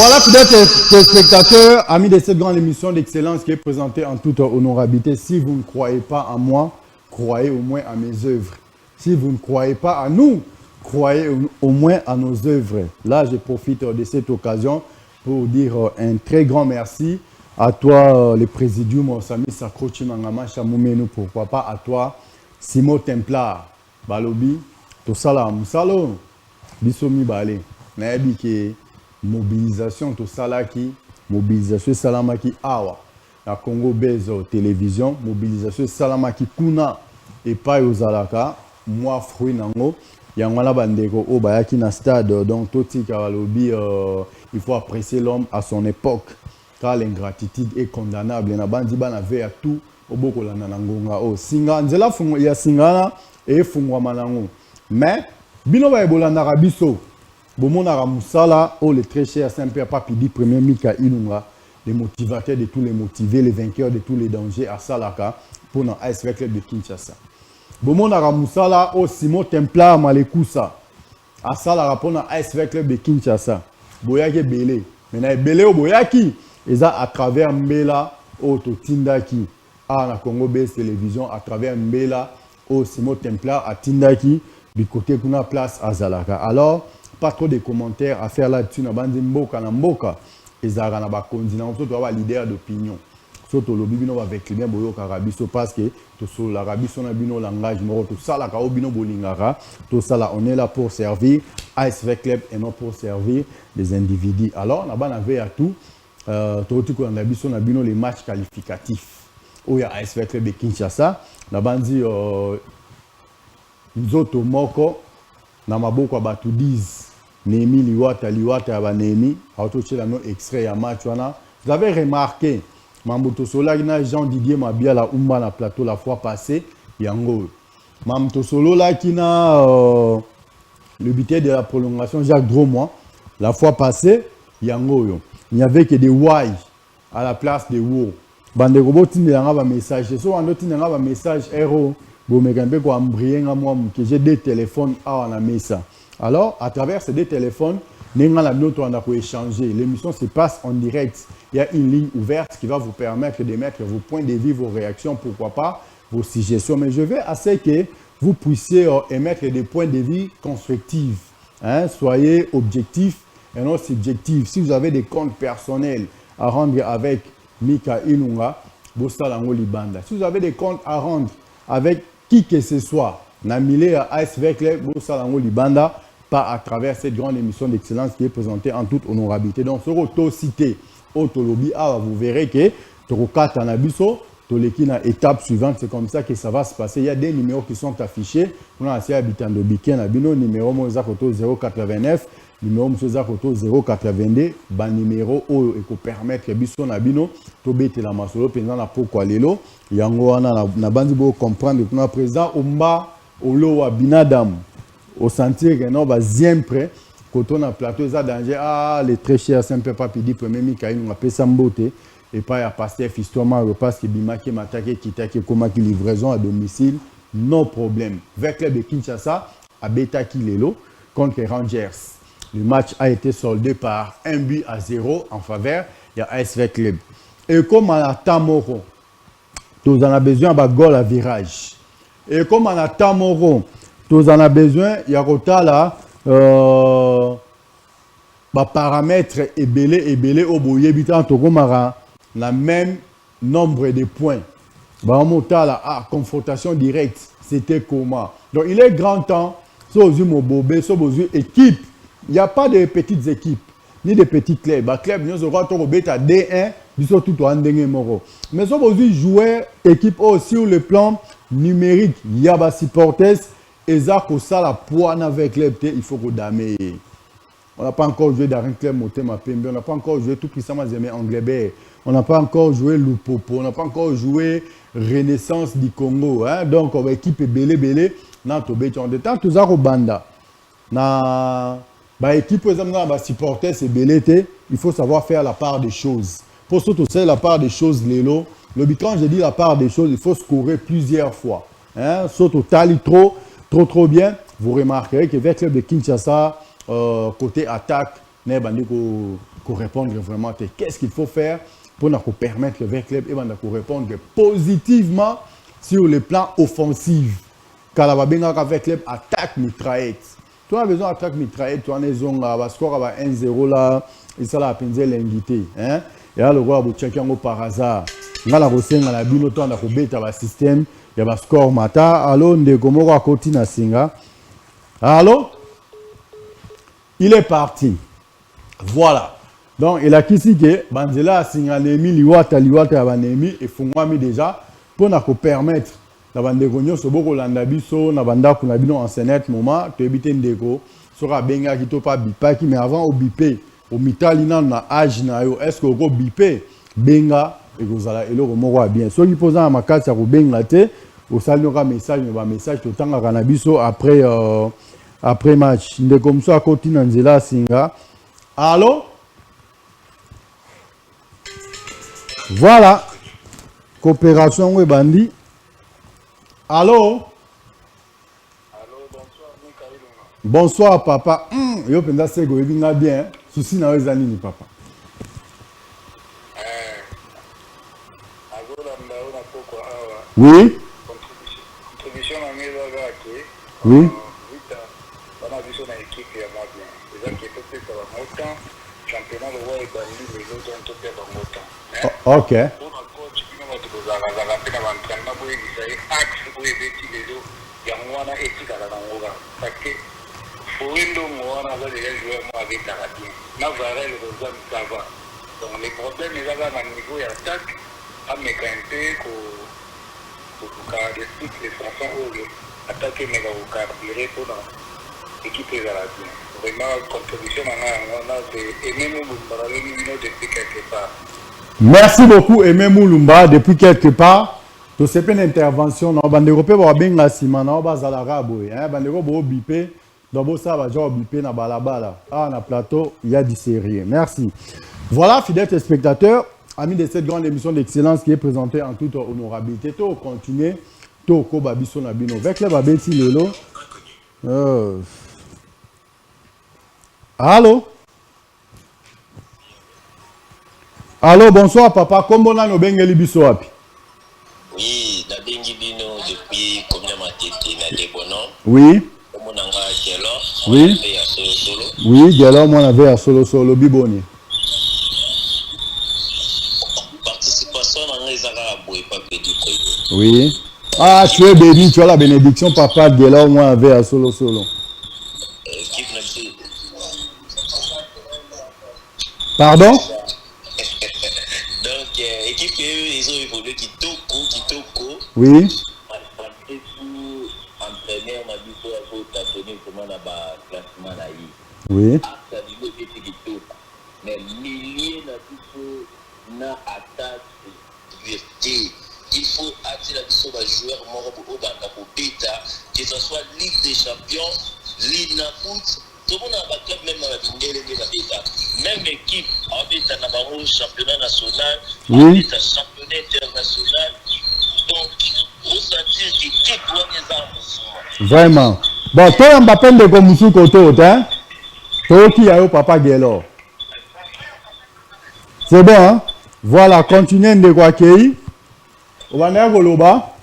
Voilà, peut-être téléspectateurs, amis de cette grande émission d'excellence qui est présentée en toute honorabilité. Si vous ne croyez pas en moi, croyez au moins à mes œuvres. Si vous ne croyez pas à nous, croyez au moins à nos œuvres. Là, je profite de cette occasion pour dire un très grand merci à toi, le présidium Sami Sakrochi Mangama Chamoumenu, pourquoi pas à toi, Simo Templar, Balobi, Tosala Moussalo, Bisomi Balé, Naebi mobilisation Tosalaki, mobilisation Salamaki Awa, la Congo Bezo Télévision, mobilisation Salamaki Kuna et pas aux Alaka, moi fruit nango. Yangwana Bandeko au Bayaki na stade, donc Toti Karalobi, il faut apprécier l'homme à son époque, car l'ingratitude est condamnable. Na bandi bana ve à tout au boko la nanangonga o singa nzela fungo ya singana et fungwa manango. Mais bino ba ebola na rabiso, bomona ramusala o le très cher Saint-Père Papidi premier Mika Ilunga, les motivateurs de tous les motivés, les vainqueurs de tous les dangers à Salaka pour na AS Club de Kinshasa. Bomona Ramusala au Simon Templar Malekusa. À ça la rapport à ASV Club de Kinshasa. Boyaki Belé. Maintenant Belé au Boyaki. Et ça à travers Mbela au Tindaki. À la Congo Base Télévision à travers Mbela au Simon Templar à Tindaki. Du côté qu'on a place à Zalaka. Alors, pas trop de commentaires à faire là-dessus. Na bandi mboka na mboka. Et ça na ba continent. Surtout avoir leader d'opinion. Surtout le bino avec les bien boyo karabiso parce que tout sur l'Arabie son bino langage moro tout ça la kao bino bolingara tout ça là on est là pour servir ASV Club et non pour servir les individus. Alors na bana ve à tout tout ko na biso na bino les matchs qualificatifs où il y a ASV Club de Kinshasa na bandi nzoto moko na maboko batu 10 Nemi liwata ba Nemi auto chela no extrait ya match wana. Vous avez remarqué Mamboto Sola na Jean-Didier Mabia la Umba na plateau la fois passée, yango. Mamboto Solo là qui na le buteur de la prolongation Jacques Dromois la fois passée, yango yo. Il n'y avait que des Wai à la place des Wo. Bande robot tinga ba message, so ando tinga ba message héros, bo mekambe ko ambrienga moi que j'ai des téléphones à la mesa. Alors à travers ces deux téléphones on a échanger. L'émission se passe en direct. Il y a une ligne ouverte qui va vous permettre de mettre vos points de vue, vos réactions, pourquoi pas, vos suggestions. Mais je vais assez que vous puissiez émettre des points de vue constructifs. Hein? Soyez objectifs et non subjectifs. Si vous avez des comptes personnels à rendre avec Mika Ilunga, Bostalango Libanda. Si vous avez des comptes à rendre avec qui que ce soit, Namile à ASV Club, Bostalango Libanda, pas à travers cette grande émission d'excellence qui est présentée en toute honorabilité. Donc, sur auto-cité, auto-lobby, vous verrez que Torokata Nabiso, Tolekina, étape suivante, c'est comme ça que ça va se passer. Il y a des numéros qui sont affichés. On a assez habitants de Biken, Nabino, numéro Mozakoto 089, numéro Mozakoto 082, ban numéro où il peut permettre Biso Nabino, Tobete la Masolo, pendant la pourquoi Lelo, Yango, na bandi bo comprendre que nous président Omba, Olo, Binadam. Au sentir que non, deuxième près, quand on a plateau, ça danger, les très chers Saint-Père Papidi, premier Mikaïl, on a fait ça beauté, et pas à passer fistement, repasse qui bimaki, matake, kitake, comment qui livraison à domicile, non problème. Avec club de Kinshasa, à Betaki Lelo, contre les Rangers. Le match a été soldé par 1-0 en faveur de ASV Club. Et comme on a Tamoro, nous en avons besoin d'un goal à virage. Et comme on a Tamoro, nous en avons besoin, il y a là, paramètres ébélés au boyer, la même nombre de points. La confrontation directe, c'était comment? Donc il est grand temps, équipe. Il n'y a pas de petites équipes, ni de petits clubs. Les clubs, nous aurons à D1, ils sont tout en D1. Mais si vous jouez équipe sur le plan numérique, il y a des supporters. Et ça, la poigne avec les il faut que damé. On n'a pas encore joué dans un club Motema Pembe, on n'a pas encore joué tout puissamment aimé Anglais, on n'a pas encore joué Lupopo, on n'a pas encore joué Renaissance du Congo. Hein? Donc, on va équipe belé, on a tout ça au banda. Na équipe, par exemple, supporter c'est belé, il faut savoir faire la part des choses. Pour surtout c'est la part des choses, Lélo. Le but quand je dis la part des choses, il faut scorer plusieurs fois. Hein? Surtout tali trop bien, vous remarquerez que avec le club de Kinshasa, côté attaque, qu'on répondre vraiment qu'est-ce qu'il faut faire pour nous permettre le club et nous répondre positivement sur le plan offensif. Car la Babenga avec club attaque mitraillette. Tu as besoin d'attaque mitraillette, tu as une zone à score à 1-0 là, et ça la peine l'invité. Hein? Et là, le roi vous checker par hasard. Là, la recette dans la bino, tu as un système, il y a un score mata. Alors, on est comme à côté na singa. Alors, il est parti. Voilà. Donc, il a quitté que Banzela singa nemi liwata banemi et fungwami déjà pour nous permettre na bandegonyo so boko landa biso na banda kuna bino en senet moment to ebite ndeko sera benga ki to pas bipaki mais avant au bipé au mitali na âge na yo est-ce que au bipé benga et kozala eloko moko bien so ki posa ma makasi ya ko benga te au salinoka message ba message to tanga kana biso après match ndeko mso akoti na nzela singa. Allô, voilà coopération we bandi. Allô? Allô, bonsoir, Mikaïlunga. Bonsoir, papa. Yo penda sego, il va bien. Souci na wezani papa. Oui. Contribution à mes amis. Oui. On a vu son équipe et moi bien. Les gens qui étaient peut-être dans longtemps, championnat le roi est banni, les autres ont été dans longtemps. Ok. Pour un coach, qui m'a dit que vous avez un entraînement pour essayer axe pour éviter les autres. Il y a un éthique à la langue. Parce que pour une de moi, on a déjà joué avec Taradien. On a varé le Rosan, ça va. Donc les problèmes, ils avaient un niveau d'attaque, à me craindre pour expliquer les façons où attaquer mes carburés pour l'équipe de la bien. Vraiment, contribution, on a aimé Moulumba depuis quelque part. Merci beaucoup, Aimé Moulumba, depuis quelque part. To c'est une intervention. On va développer la ciment, on va zalaraboy. On va développer bipé. Donc ça va genre bipé na balabala. Ah, na plateau, il y a du sérieux. Merci. Voilà, fidèles téléspectateurs, amis de cette grande émission d'excellence qui est présentée en toute honorabilité. To continuer, to ko babiso na bino. Avec le babeti lelo. Allô? Allô, bonsoir papa. Comment on a bengeli biso api? Oui, na bengi bino depuis combien matete na debono. Oui. Comment on a gelo? Oui. Oui, gelo moi avait à solo biboni. Participation dans les arabes et pas petit près. Oui. Ah, tu es béni, tu as la bénédiction papa de gelo moi avait à solo. Équipe nationale. Pardon? Donc, équipe ils ont évolué Kitoko. Oui. Entraîneur m'a dit qu'il faut tâtonner comment on a un classement là. Oui. Ça dit que c'est Kitoko. Mais milliers n'a attaque vérité. Il faut attirer la joueur mort pour bêta, que ce soit Ligue des Champions, Ligue na foot. Tout le monde a un club même dans la bêta. Même équipe en bêta dans le championnat national, en bêta championnat international. Donc, ressentir que tout doit les armes. Vraiment. Bon, toi, on m'appelle de Gomusu Koto, hein? Toi qui a eu papa Gelo. C'est bon, hein? Voilà, continuez de quoi qu'il. On va aller Goloba.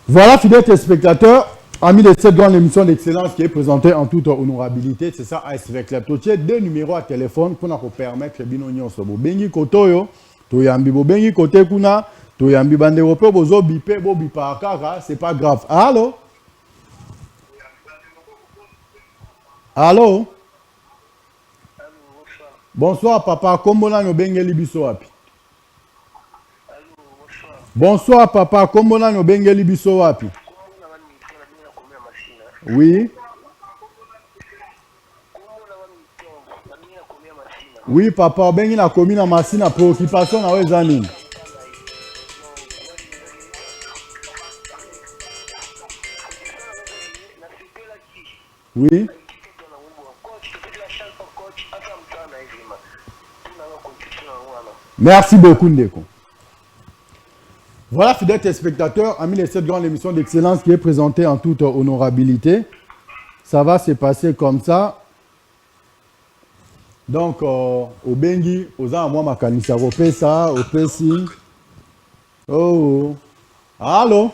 Voilà, fidèles téléspectateurs, amis de cette grande émission d'excellence qui est présentée en toute honorabilité. C'est ça, ASV Club. Tu as deux numéros à téléphone pour nous permettre de binonion sobo. Bengi Kotoyo, tu yambi bo bengi kote kuna, tu yambi bande européen bozo bipé bo bipa kaka, c'est pas grave. Allô? Allô? Bonsoir papa, comment on bengeli biso api? Bonsoir papa, comment on bengeli biso api? Oui. Oui papa, bengi na komi na masina préoccupation na wezani. Oui. Merci beaucoup, Ndeko. Voilà, fidèles téléspectateurs, amis de cette grande émission d'excellence qui est présentée en toute honorabilité. Ça va se passer comme ça. Donc, Obengi, Oza, moi, ma canissa, ça, Opesi. Oh. Allô?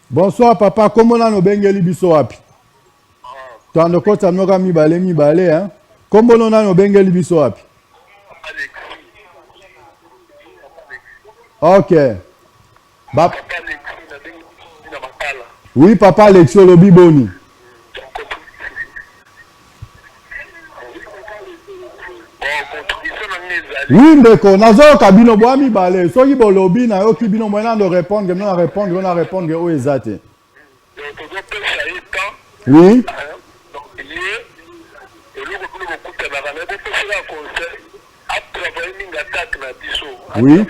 Bonsoir, papa. Comment on a Obengi Libiso api? Tu as un côté, tu as mi balé, hein? Comment on a Obengi Libiso api? Ok. Oui, papa, Alexio Lobi Boni. Oui, ndeko, nazo kabino boami balé. Soki bo lobi na yo kibino moyen de répondre, on répondre o ezate. Oui. Oui.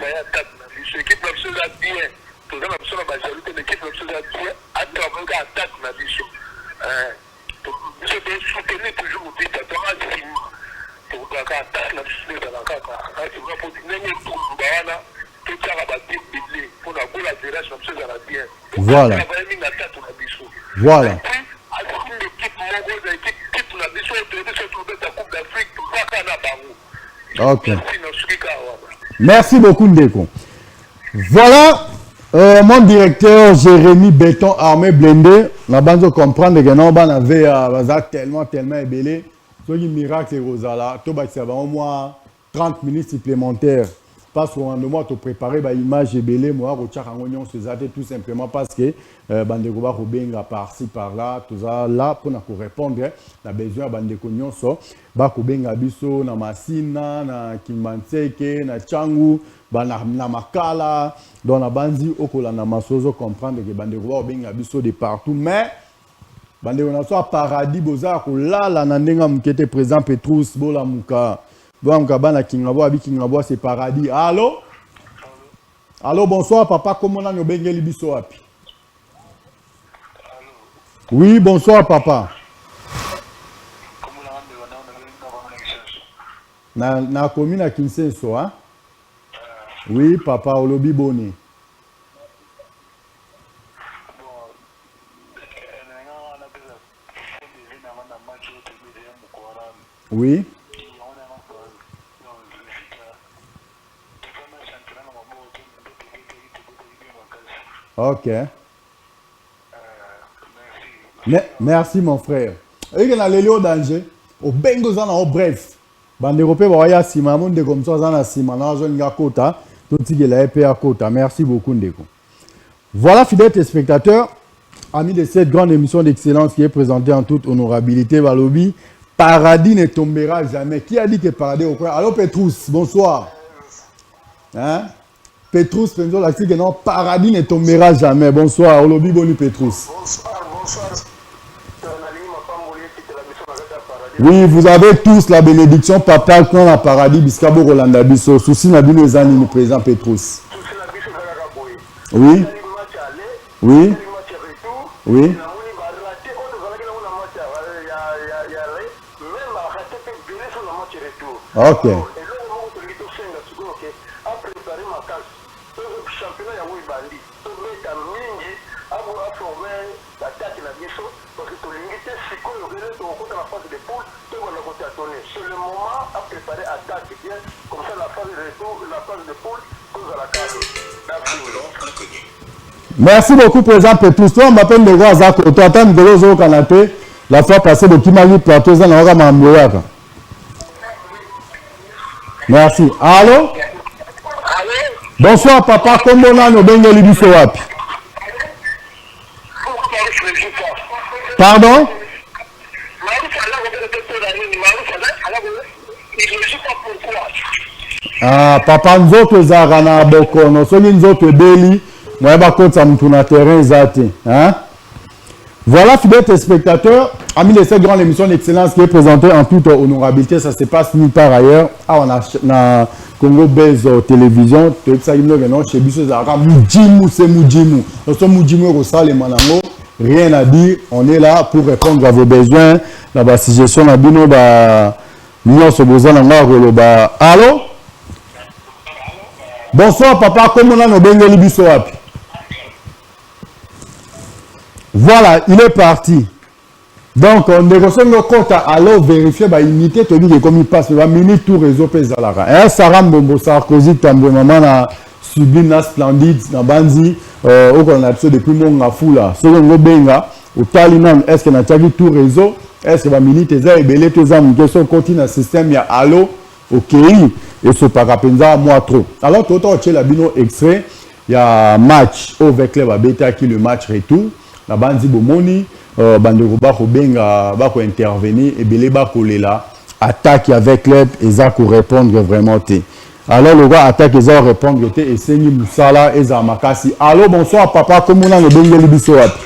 Voilà. Voilà. Ok. Merci beaucoup, Ndeko. Voilà, mon directeur Jérémy Béton Armé Blindé. On a besoin de comprendre que nous avons tellement ébélé. Ce qui est miracle, c'est Rosala. Tout va au moins 30 minutes supplémentaires. Parce qu'on doit te préparer l'image ébélée. Moi, je vais tout simplement parce que Bandeko va rebenga par-ci, par-là. Tout ça, là, pour nous répondre, on a besoin de Bandeko Nyonso. Bakubenga biso na Masina, na Kimanseke, na Changu, na Makala. Donc, on a besoin de masozo comprendre que Bandeko va rebenga biso de partout. Mais, Bandeko na soit paradis, boza, là, la nandenga mkete présent Petrus, bola muka. C'est paradis. Allô? Allô, bonsoir, papa. Comment on a nos bengeli biso api? Oui, bonsoir, papa. Na commune à Kinsenso, hein? Oui, papa, Olobi Boni. Oui. Ok. Merci mon frère. Et que na lelo danger. Au bengo zana au bref. Bande européen ba ya sima monde comme ça zana sima na zone ya kota. Tout que la épée à kota. Merci beaucoup Ndeko. Voilà fidèles téléspectateurs, amis de cette grande émission d'excellence qui est présentée en toute honorabilité Balobi. Paradis ne tombera jamais. Qui a dit que paradis au coin? Allô Petrus, bonsoir. Hein? Petrus, Penzo, la que non, paradis ne tombera jamais. Bonsoir, Olobi Boni Petrus. Bonsoir. Oui, vous avez tous la bénédiction papale quand la paradis Biscabo Rolanda Bisso. Souci n'a bien les années, présent Petrus. Oui. Oui. Oui. Ok. C'est le moment à préparer attaque bien, comme ça la phase de retour, la phase de poule, cause à la carte. Merci beaucoup, président Petrus. Toi, on m'appelle le roi Zako. Tu attends de l'eau au canapé. La fois passée, le Kimali plateau, ça n'a pas m'embrouillé. Merci. Allô? Bonsoir, papa. Comment on a nos bengeli bisowapi? Pardon? Ah, papa, nous autres, Zarana, Boko, nous sommes nous autres, Beli, nous avons un terrain, hein? Voilà, fidèles téléspectateurs, amis de cette grande émission d'excellence qui est présentée en toute honorabilité, ça se passe nulle part ailleurs. Ah, on a Congo Base Télévision, tout ça, il y a chez Bissou Zara, Moudjimou, c'est Moudjimou. Nous sommes Moudjimou, Rossal et Manango, rien à dire, on est là pour répondre à vos besoins. Là-bas, si je suis là, nous sommes besoin de allô? Bonsoir papa, comment on a nos bengeli bisowapi? Voilà, il est parti. Donc, on négocie nos comptes alors vérifier, imiter, tu dis que comme il passe, il va mini tout réseau Pesalara. Sarah Mbombo Sarkozy, tambour, maman, a subi na splendide, na banzi, au qu'on a depuis mon foula. Selon le benga, au Talinan, est-ce qu'on a tagi tout réseau? Est-ce que va mini tes ailes et belé tes âmes, que son continue un système, il y a allo, ok, et ce parapenza, moi trop. Alors, tout autant, tu la bino extrait, il y a match au Vecleb à Beta qui le match retour, la banzi Bomoni. Bandeko bako benga bako intervenir et belé bako lela attaque avec l'aide et ça pour répondre vraiment té. Alors le gars attaque et ça répondre té et c'est ni Moussala et Zamakasi. Allô bonsoir papa comment on a le bengeli biso wapi?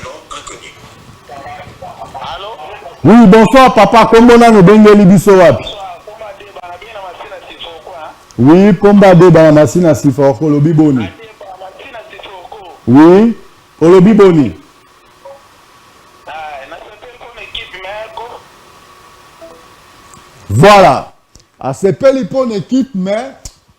Oui bonsoir papa comment on a le bengeli biso wapi? Oui pomba de ba masina sifoko lobi boni. Oui olobi boni. Voilà. À ce belle bonne équipe, mais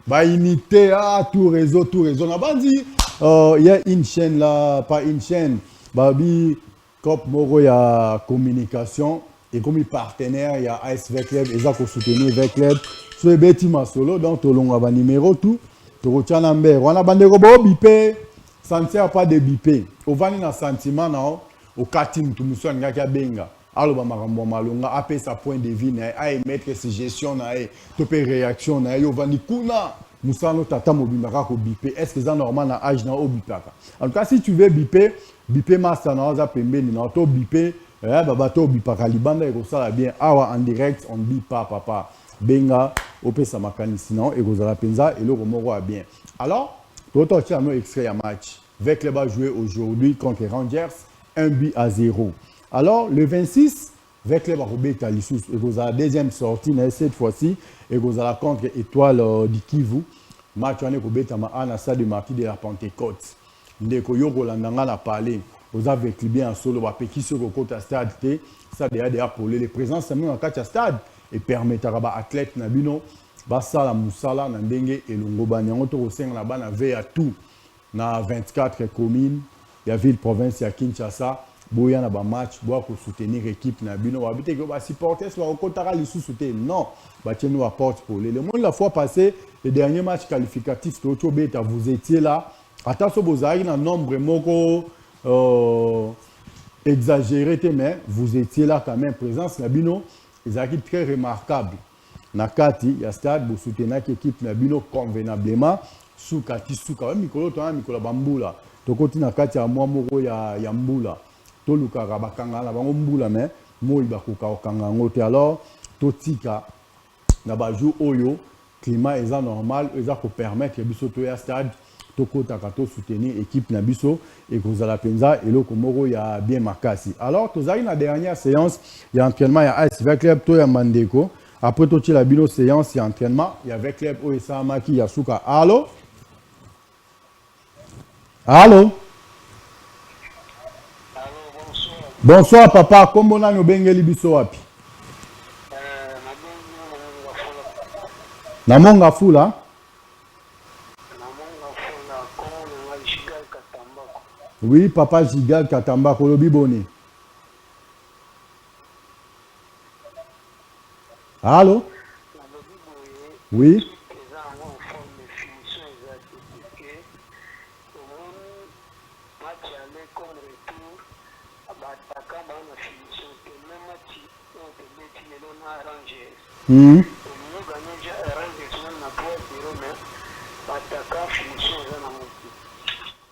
bah unité à tout réseau. On a pas dit il y a une chaîne là, pas une chaîne. Babi Cop Moro il y a communication et comme partenaire il y a AS Vecleb et ça qu'on soutenir Vecleb. Sur Betty Masolo donc tout long va numéro tout. To retiens number. On a bandé robo bipé. Sentir pas de bipé. Au vani na sentiment na au katim tout muso ngaki benga. Alors, marambo malunga apé sa point de vue na a émettre suggestion na e topé réaction na yo vandi kuna musano tata mobimaka ko biper est-ce que c'est normal na âge na obipaka en tout cas si tu veux biper master na za pembeni na to biper baba to bipaka libanda e ko sala bien awa en direct on bip pas papa benga opesa makanisi na e ko zala penza et le moko a bien alors toto tia no extrait ya match avec le bas jouer aujourd'hui contre Rangers 1-0. Alors, le 26, avec les Barobé Talissus, et vous avez la deuxième sortie, cette fois-ci, et vous avez contre Étoile du Kivu, match on est Robé Tama à la de marquis de la Pentecôte. Ndeko Yoko Landanga a parlé, vous avez clibé en solo, vous qui sur le côté stade, ça déjà pour les présences, c'est même en quatre stade, et permettre à athlète Nabino, Basala Moussala, Nandenge et Lungoba, Nyangoto Rosen, la banne avait à tout, dans 24 communes, il y a ville, province, il y a Kinshasa. Boya na ba match boya ko soutenir équipe na bino habité que ba supporters wa kotara li soutenir non ba tienu apporte pour le monde la fois passée le dernier match qualificatif to beta vous étiez là attention bozari na nombre moko exagéré mais vous étiez là quand même présence na bino ezaki très remarquable na kati ya stade bo soutenir équipe na bino convenablement sous kati sous quand même mikolo to na mikolo bambula to koti na kati ya mwa moko ya mbula to lukaka bakanga na bango mbula mais moi bakoka okanga ngote alors totika na baju oyo climat eza normal eza ko permettre biso to ya stade to kotaka to soutenir équipe na biso et kozala penza eloko moko ya bien makasi alors tozali na dernière séance ya entraînement ya AS Vecleb to ya Mandeko après to la bino séance ya entraînement ya Vecleb o esamaki ya suka allo Bonsoir papa, comment on a nos bengeli biso wapi? Na monga fula? Oui, papa Gigal Katamba Kolobi Boni. Allô? Oui.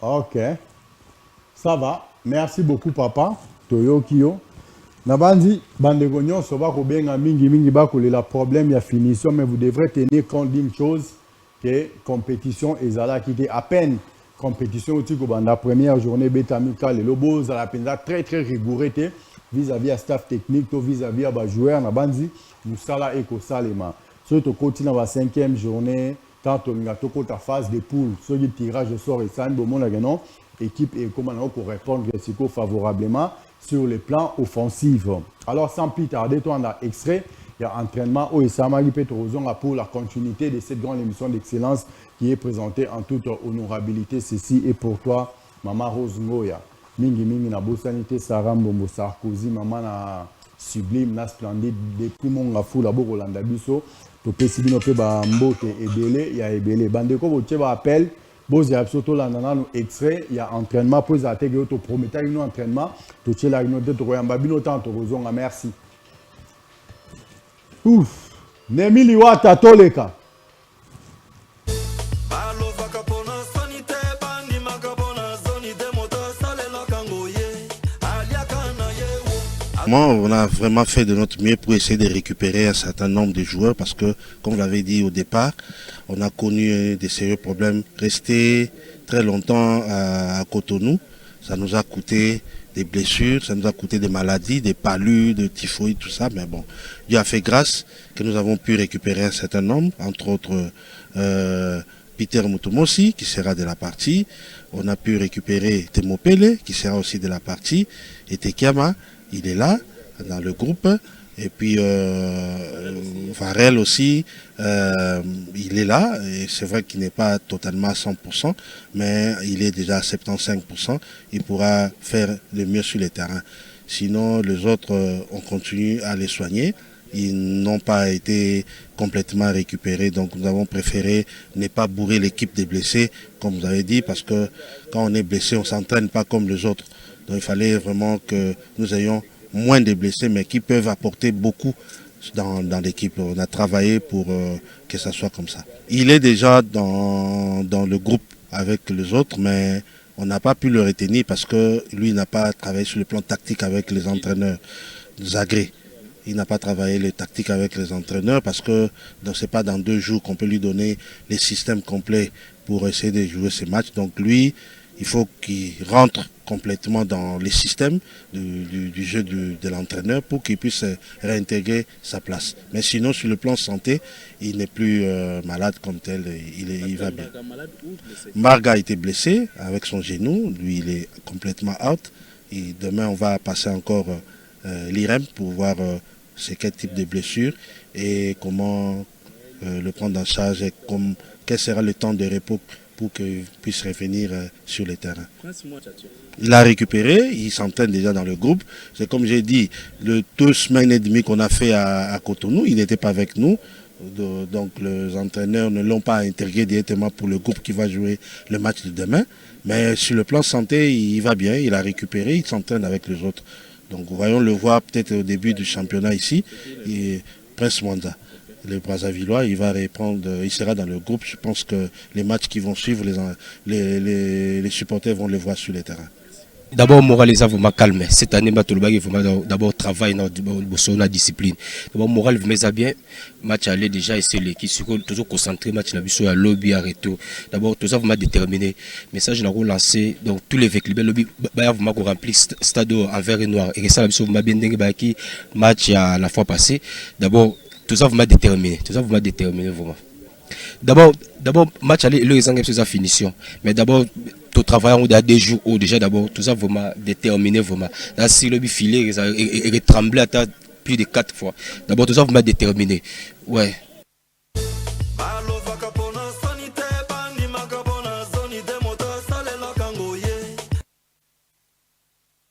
Ok, ça va. Merci beaucoup papa. Toyo Kyo. Nabandi bandeko nyonso bako benga mingi bako le la problème ya finition mais vous devrez tenir compte d'une chose que compétition ezala qui était à peine compétition au tiko banda première journée betamika le lobo za la penza très rigoureux vis-à-vis à staff technique to vis-à-vis à joueur nabandi musala eko salema. Surtout continue la 5e journée tant on a tout ta phase de poule ce tirage au sort et ça bon la gagnant équipe et comment on peut répondre favorablement sur le plan offensif. Alors sans plus tarder, on a extrait, il y a entraînement au Samari Petrozon pour la continuité de cette grande émission d'excellence qui est présentée en toute honorabilité. Ceci est pour toi, Maman Rose Ngoya. Mingi na Bosanité, Sarah Mbombo Sarkozy, Maman na sublime na splendide depuis mon ngafou la boko landa biso to pesi bino pe ba mbote ebele ya ebele bandeko botie ba appel bozi biso to landa nanu extrait ya entraînement pour atteindre to promettre une entraînement to tchela une de to yamba bino tant to kozonga merci ouf Nemili wata toleka On a vraiment fait de notre mieux pour essayer de récupérer un certain nombre de joueurs parce que, comme vous l'avez dit au départ, on a connu des sérieux problèmes. Rester très longtemps à Cotonou, ça nous a coûté des blessures, ça nous a coûté des maladies, des palus, de typhoïde, tout ça. Mais bon, Dieu a fait grâce que nous avons pu récupérer un certain nombre, entre autres Peter Mutumosi qui sera de la partie. On a pu récupérer Temopele qui sera aussi de la partie et Tekiama. Il est là, dans le groupe. Et puis, Varel aussi, il est là. Et c'est vrai qu'il n'est pas totalement à 100%, mais il est déjà à 75%. Il pourra faire le mieux sur les terrains. Sinon, les autres, on continue à les soigner. Ils n'ont pas été complètement récupérés. Donc, nous avons préféré ne pas bourrer l'équipe des blessés, comme vous avez dit, parce que quand on est blessé, on ne s'entraîne pas comme les autres. Donc il fallait vraiment que nous ayons moins de blessés, mais qui peuvent apporter beaucoup dans l'équipe. On a travaillé pour que ça soit comme ça. Il est déjà dans le groupe avec les autres, mais on n'a pas pu le retenir parce que lui n'a pas travaillé sur le plan tactique avec les entraîneurs Zagré. Il n'a pas travaillé les tactiques avec les entraîneurs parce que ce n'est pas dans 2 jours qu'on peut lui donner les systèmes complets pour essayer de jouer ces matchs. Donc lui, il faut qu'il rentre complètement dans les systèmes du jeu de l'entraîneur pour qu'il puisse réintégrer sa place. Mais sinon, sur le plan santé, il n'est plus malade comme tel, il va bien. Marga a été blessé avec son genou, lui il est complètement out. Et demain, on va passer encore l'IREM pour voir c'est quel type de blessure et comment le prendre en charge et quel sera le temps de repos pour qu'il puisse revenir sur le terrain. Il a récupéré, il s'entraîne déjà dans le groupe. C'est comme j'ai dit, les 2 semaines et demie qu'on a fait à Cotonou, il n'était pas avec nous. Donc les entraîneurs ne l'ont pas intégré directement pour le groupe qui va jouer le match de demain. Mais sur le plan santé, il va bien, il a récupéré, il s'entraîne avec les autres. Donc voyons le voir peut-être au début du championnat ici. Et Prince Mwanda, le Brazzavillois, il va reprendre, il sera dans le groupe. Je pense que les matchs qui vont suivre, les supporters vont le voir sur les terrains. D'abord, moral est vraiment calme. Cette année, d'abord travail dans la discipline. D'abord, moral est bien. Match aller déjà et c'est l'équipe toujours concentré. Match n'a vu à lobby à retour. D'abord, tout ça vraiment déterminé. Message n'a lancé. Donc tous les véhicules lobby, vraiment rempli stade en vert et noir. Et ça, m'a bien dit match à la fois passé. D'abord, tout ça vraiment déterminé. Tout ça vraiment déterminé vraiment. D'abord, match aller le raison c'est sa finition. Mais d'abord, tout travail on a des jours où déjà d'abord tout ça vraiment déterminé vraiment. Là si le filé et tremblé à plus de 4 fois. D'abord tout ça vraiment déterminé. Ouais.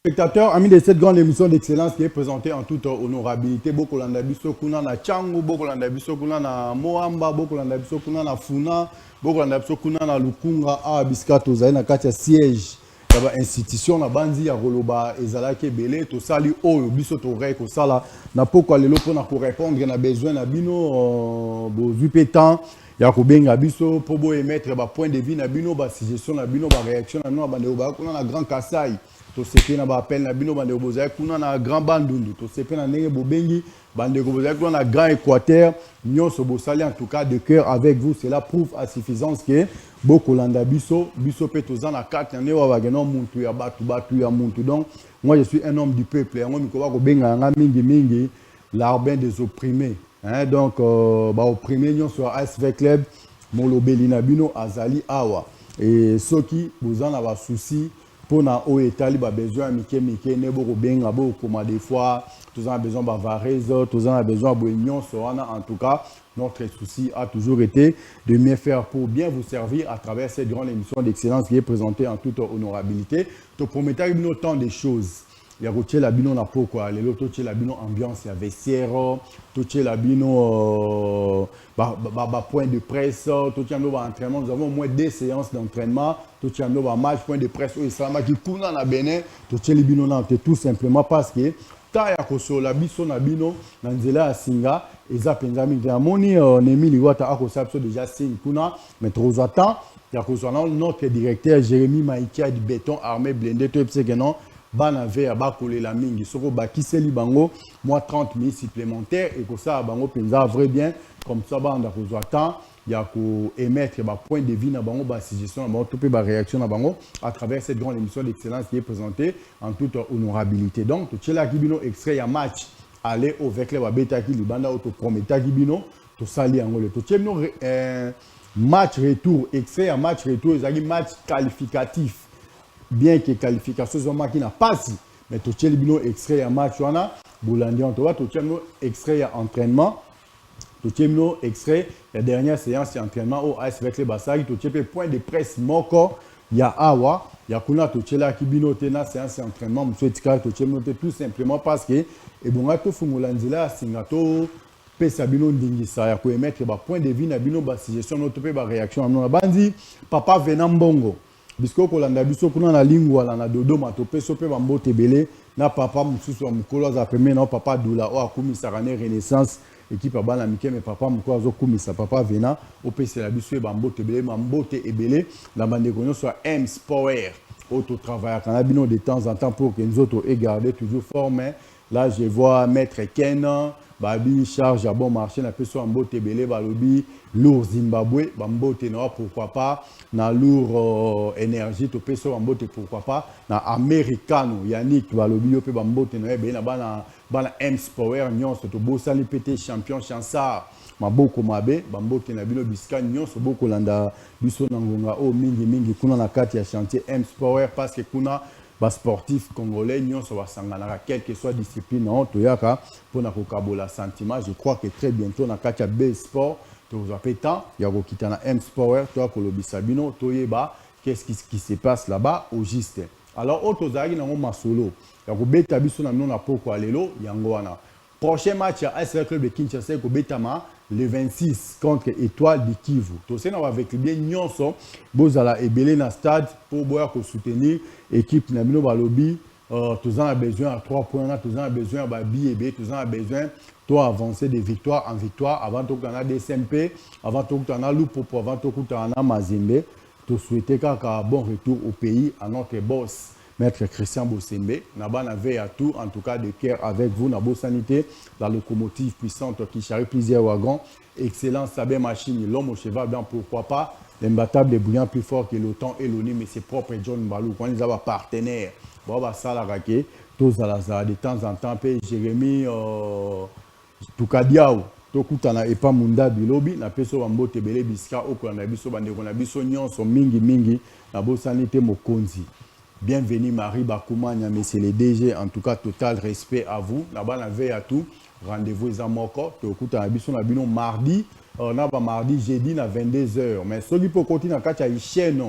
Spectateurs, amis de cette grande émission d'excellence qui est présentée en toute honorabilité. Beaucoup l'ont biso kuna na Changu, beaucoup l'ont biso kuna na Moamba, beaucoup l'ont biso kuna na Funa, beaucoup l'ont biso kuna na Lukunga, Abiska tozali na kati ya siège. D'abord institution na bandi ya Roloba ezalaki belé to sali oyo biso to rek ko sala na poko lelo pona ko répondre na besoin na bino bo temps ya ko benga biso po bo émettre ba point de vue na bino ba suggestion na bino ba réaction na no ba ndeko ba kuna na Grand Kasai. To sepe na ba appel na bino bande bozali kuna na Grand Bandundu to sepe na ndenge bobengi bande bozali kuna na Grand Équateur nyonso bosali en tout cas de cœur avec vous. Cela prouve à suffisance que beaucoup landa biso pe toza na carte ne wa bageno muntu ya batu ya muntu. Donc moi je suis un homme du peuple yango mikoba ko benga nga mingi l'arbin des opprimés, hein. Donc ba opprimé nyonso à ASV Club molobeli na bino azali awa et soki bozana ba souci pour na o etali ba besoin mike ne boko benga bo comme des fois tous en besoin ba varese tous en besoin bo union soana. En tout cas notre souci a toujours été de mieux faire pour bien vous servir à travers cette grande émission d'excellence qui est présentée en toute honorabilité. To promettre nous autant de choses ya kotiela bino na pokwa lelo totiela bino ambiance ya vestiaire totiela bino point de presse totiela bino entraînement. Nous avons au moins 2 séances d'entraînement totiela bino match point de presse oyo esalamaki kuna na Benin totieli bino na tout simplement parce que ta ya kosola biso na bino na nzela ya singa eza penza mingi amoni Nemi Liwata akosala biso déjà signe kuna mais trop attend ya kozala notre directeur Jérémy Maïkia du béton armé blindé to epse kenon bana ve abakolela mingi soko bakiseli bango moins 30 000 supplémentaires et kosala bango penza vrai bien comme ça banda kozwa temps ya ko émettre ba point de vue na bango ba suggestion na bango to pe ba réaction na bango à travers cette grande émission d'excellence qui est présentée en toute honorabilité. Donc to tchela kibino extrait ya match aller au vekle ba betaki libanda auto prometaki bino to sali angole to tchemno match retour extrait ya match retour ezaki match qualificatif bien que qualification soit qui n'a pas si mais to tcheli bino extrait ya match wana bolandi on to va to tchemno extrait ya entraînement to tchemno extrait la dernière séance d'entraînement au AS avec les Basari to tchepe point de presse moko ya awa ya kuna to tchela kibino tena séance d'entraînement monsieur tika to tchemno tout simplement parce que et bonga to fungola nzela singato pesa bino ndingisa ya ko émettre ba point de vue na bino ba suggestion no to pe ba réaction na bandi papa venant mbongo bisko kolanda biso kuna na lingwa la na Dodoma to peso pe ba mbote belé na papa mususu wa mukolo za peme na papa Doula o akumisa rane renaissance équipe bana mike mais papa mukolo zo kumisa papa venant o pesa la biso ba mbote belé ma mbote ebelé la bande konyo soit M Power auto travail kana bino de temps en temps pour que nous autres et garder toujours formé. Là je vois maître Ken babi charge à bon marché na peso mbote belé balobi lourd Zimbabwe bambote na pourquoi pas na lourd énergie to peso mbote pourquoi pas na americano Yannick balobi yo pe bambote na be na bana M Power nyonso to bosali pété champion chansar maboko mabe bambote na bino biska nyonso boko landa biso na ngonga o mingi kuna na kati ya chantier M Power parce que kuna ba sportif congolais nyonso basangana quelle que soit discipline on toyaka pona kokabola sentiment. Je crois que très bientôt na kati ya B Sport to zapeta ya kokita na M Power to kolobisa bino toyeba qu'est-ce qui se passe là-bas au juste. Alors auto zaki na ngoma solo ya kobeta biso na nona poko lelo yango wana prochain match à AS Club de Kinshasa ko betama le 26 contre Étoile du Kivu. Tout ça avec bien nyonso bozala ebele na stade pour boya ko soutenir équipe na bino balobi tous en a besoin à 3 points là, tous en a besoin ba billet, tous en a besoin toi avancer de victoire en victoire avant to kana DSMP, avant to kana Lupopo, avant to kana Mazembe. To souhaiter qu'un bon retour au pays à notre boss Maître Christian Bossembe, Nabana veille à tout, en tout cas de cœur avec vous, Nabo Sanité, la locomotive puissante qui charrie plusieurs wagons, excellence, sa belle machine, l'homme au cheval, bien pourquoi pas, l'imbattable est brillant plus fort que l'OTAN et l'ONU, mais c'est propre John Balou, quand ils avaient partenaire, bon, bah, ça, la raquette, tous à la de temps en temps, puis Jérémy, Tukadiao, Tokutana et pas Munda Bilobi, na peso Wambo Tebele Biska, Okolanda Biso, Bandekona Biso, Nyonso, Mingi, Nabo Sanité Mokonzi. Bienvenue Marie Bakoumania, mais c'est le DG, en tout cas total respect à vous. Là-bas, la veille à tout. Rendez-vous à Moko. Tu écoutes un biso na bino mardi. On a mardi, jeudi na 22h. Mais ceux qui peuvent continuer à catcher une chaîne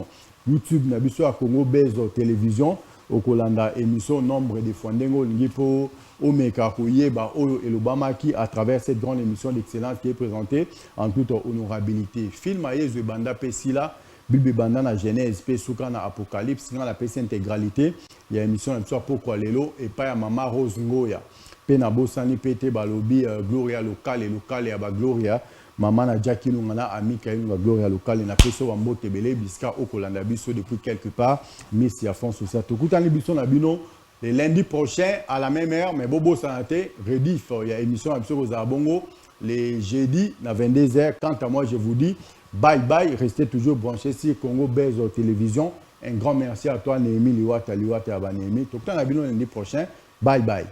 YouTube na biso à Congo Bezo Télévision. Au Kolanda émission nombre de fois ndengo lingipo Omeka Koyeba Oyo et Lobamaki à travers cette grande émission d'excellence qui est présentée en toute honorabilité. Film à Yezu Banda Pesila. Bibi Banda na Genèse, Pesuka na Apocalypse, na la PC intégralité. Il y a une émission de soir pourquoi Lelo et pas à Mama Rose Ngoya. Pena Bosani Pete Balobi Gloria locale et Aba Gloria. Maman na Jackie Lungana Amika Yunga Gloria locale na Peso Wambo Tebele Biska Okolanda Biso depuis quelque part. Miss Yafon Social. Tokutani Biso na Bino le lundi prochain à la même heure. Mais Bobo Sanate, rediff. Il y a une émission à Biso Bozabongo les jeudis à 22h. Quant à moi, je vous dis. Bye bye, restez toujours branchés sur Congo Bezo Télévision. Un grand merci à toi, Néhémie Liwata Abanémi. Tout le temps, lundi prochain. Bye bye.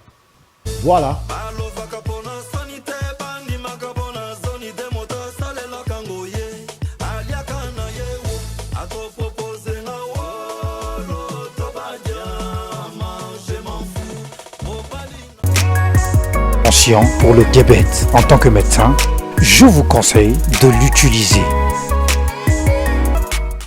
Voilà. Pour le diabète, en tant que médecin, je vous conseille de l'utiliser.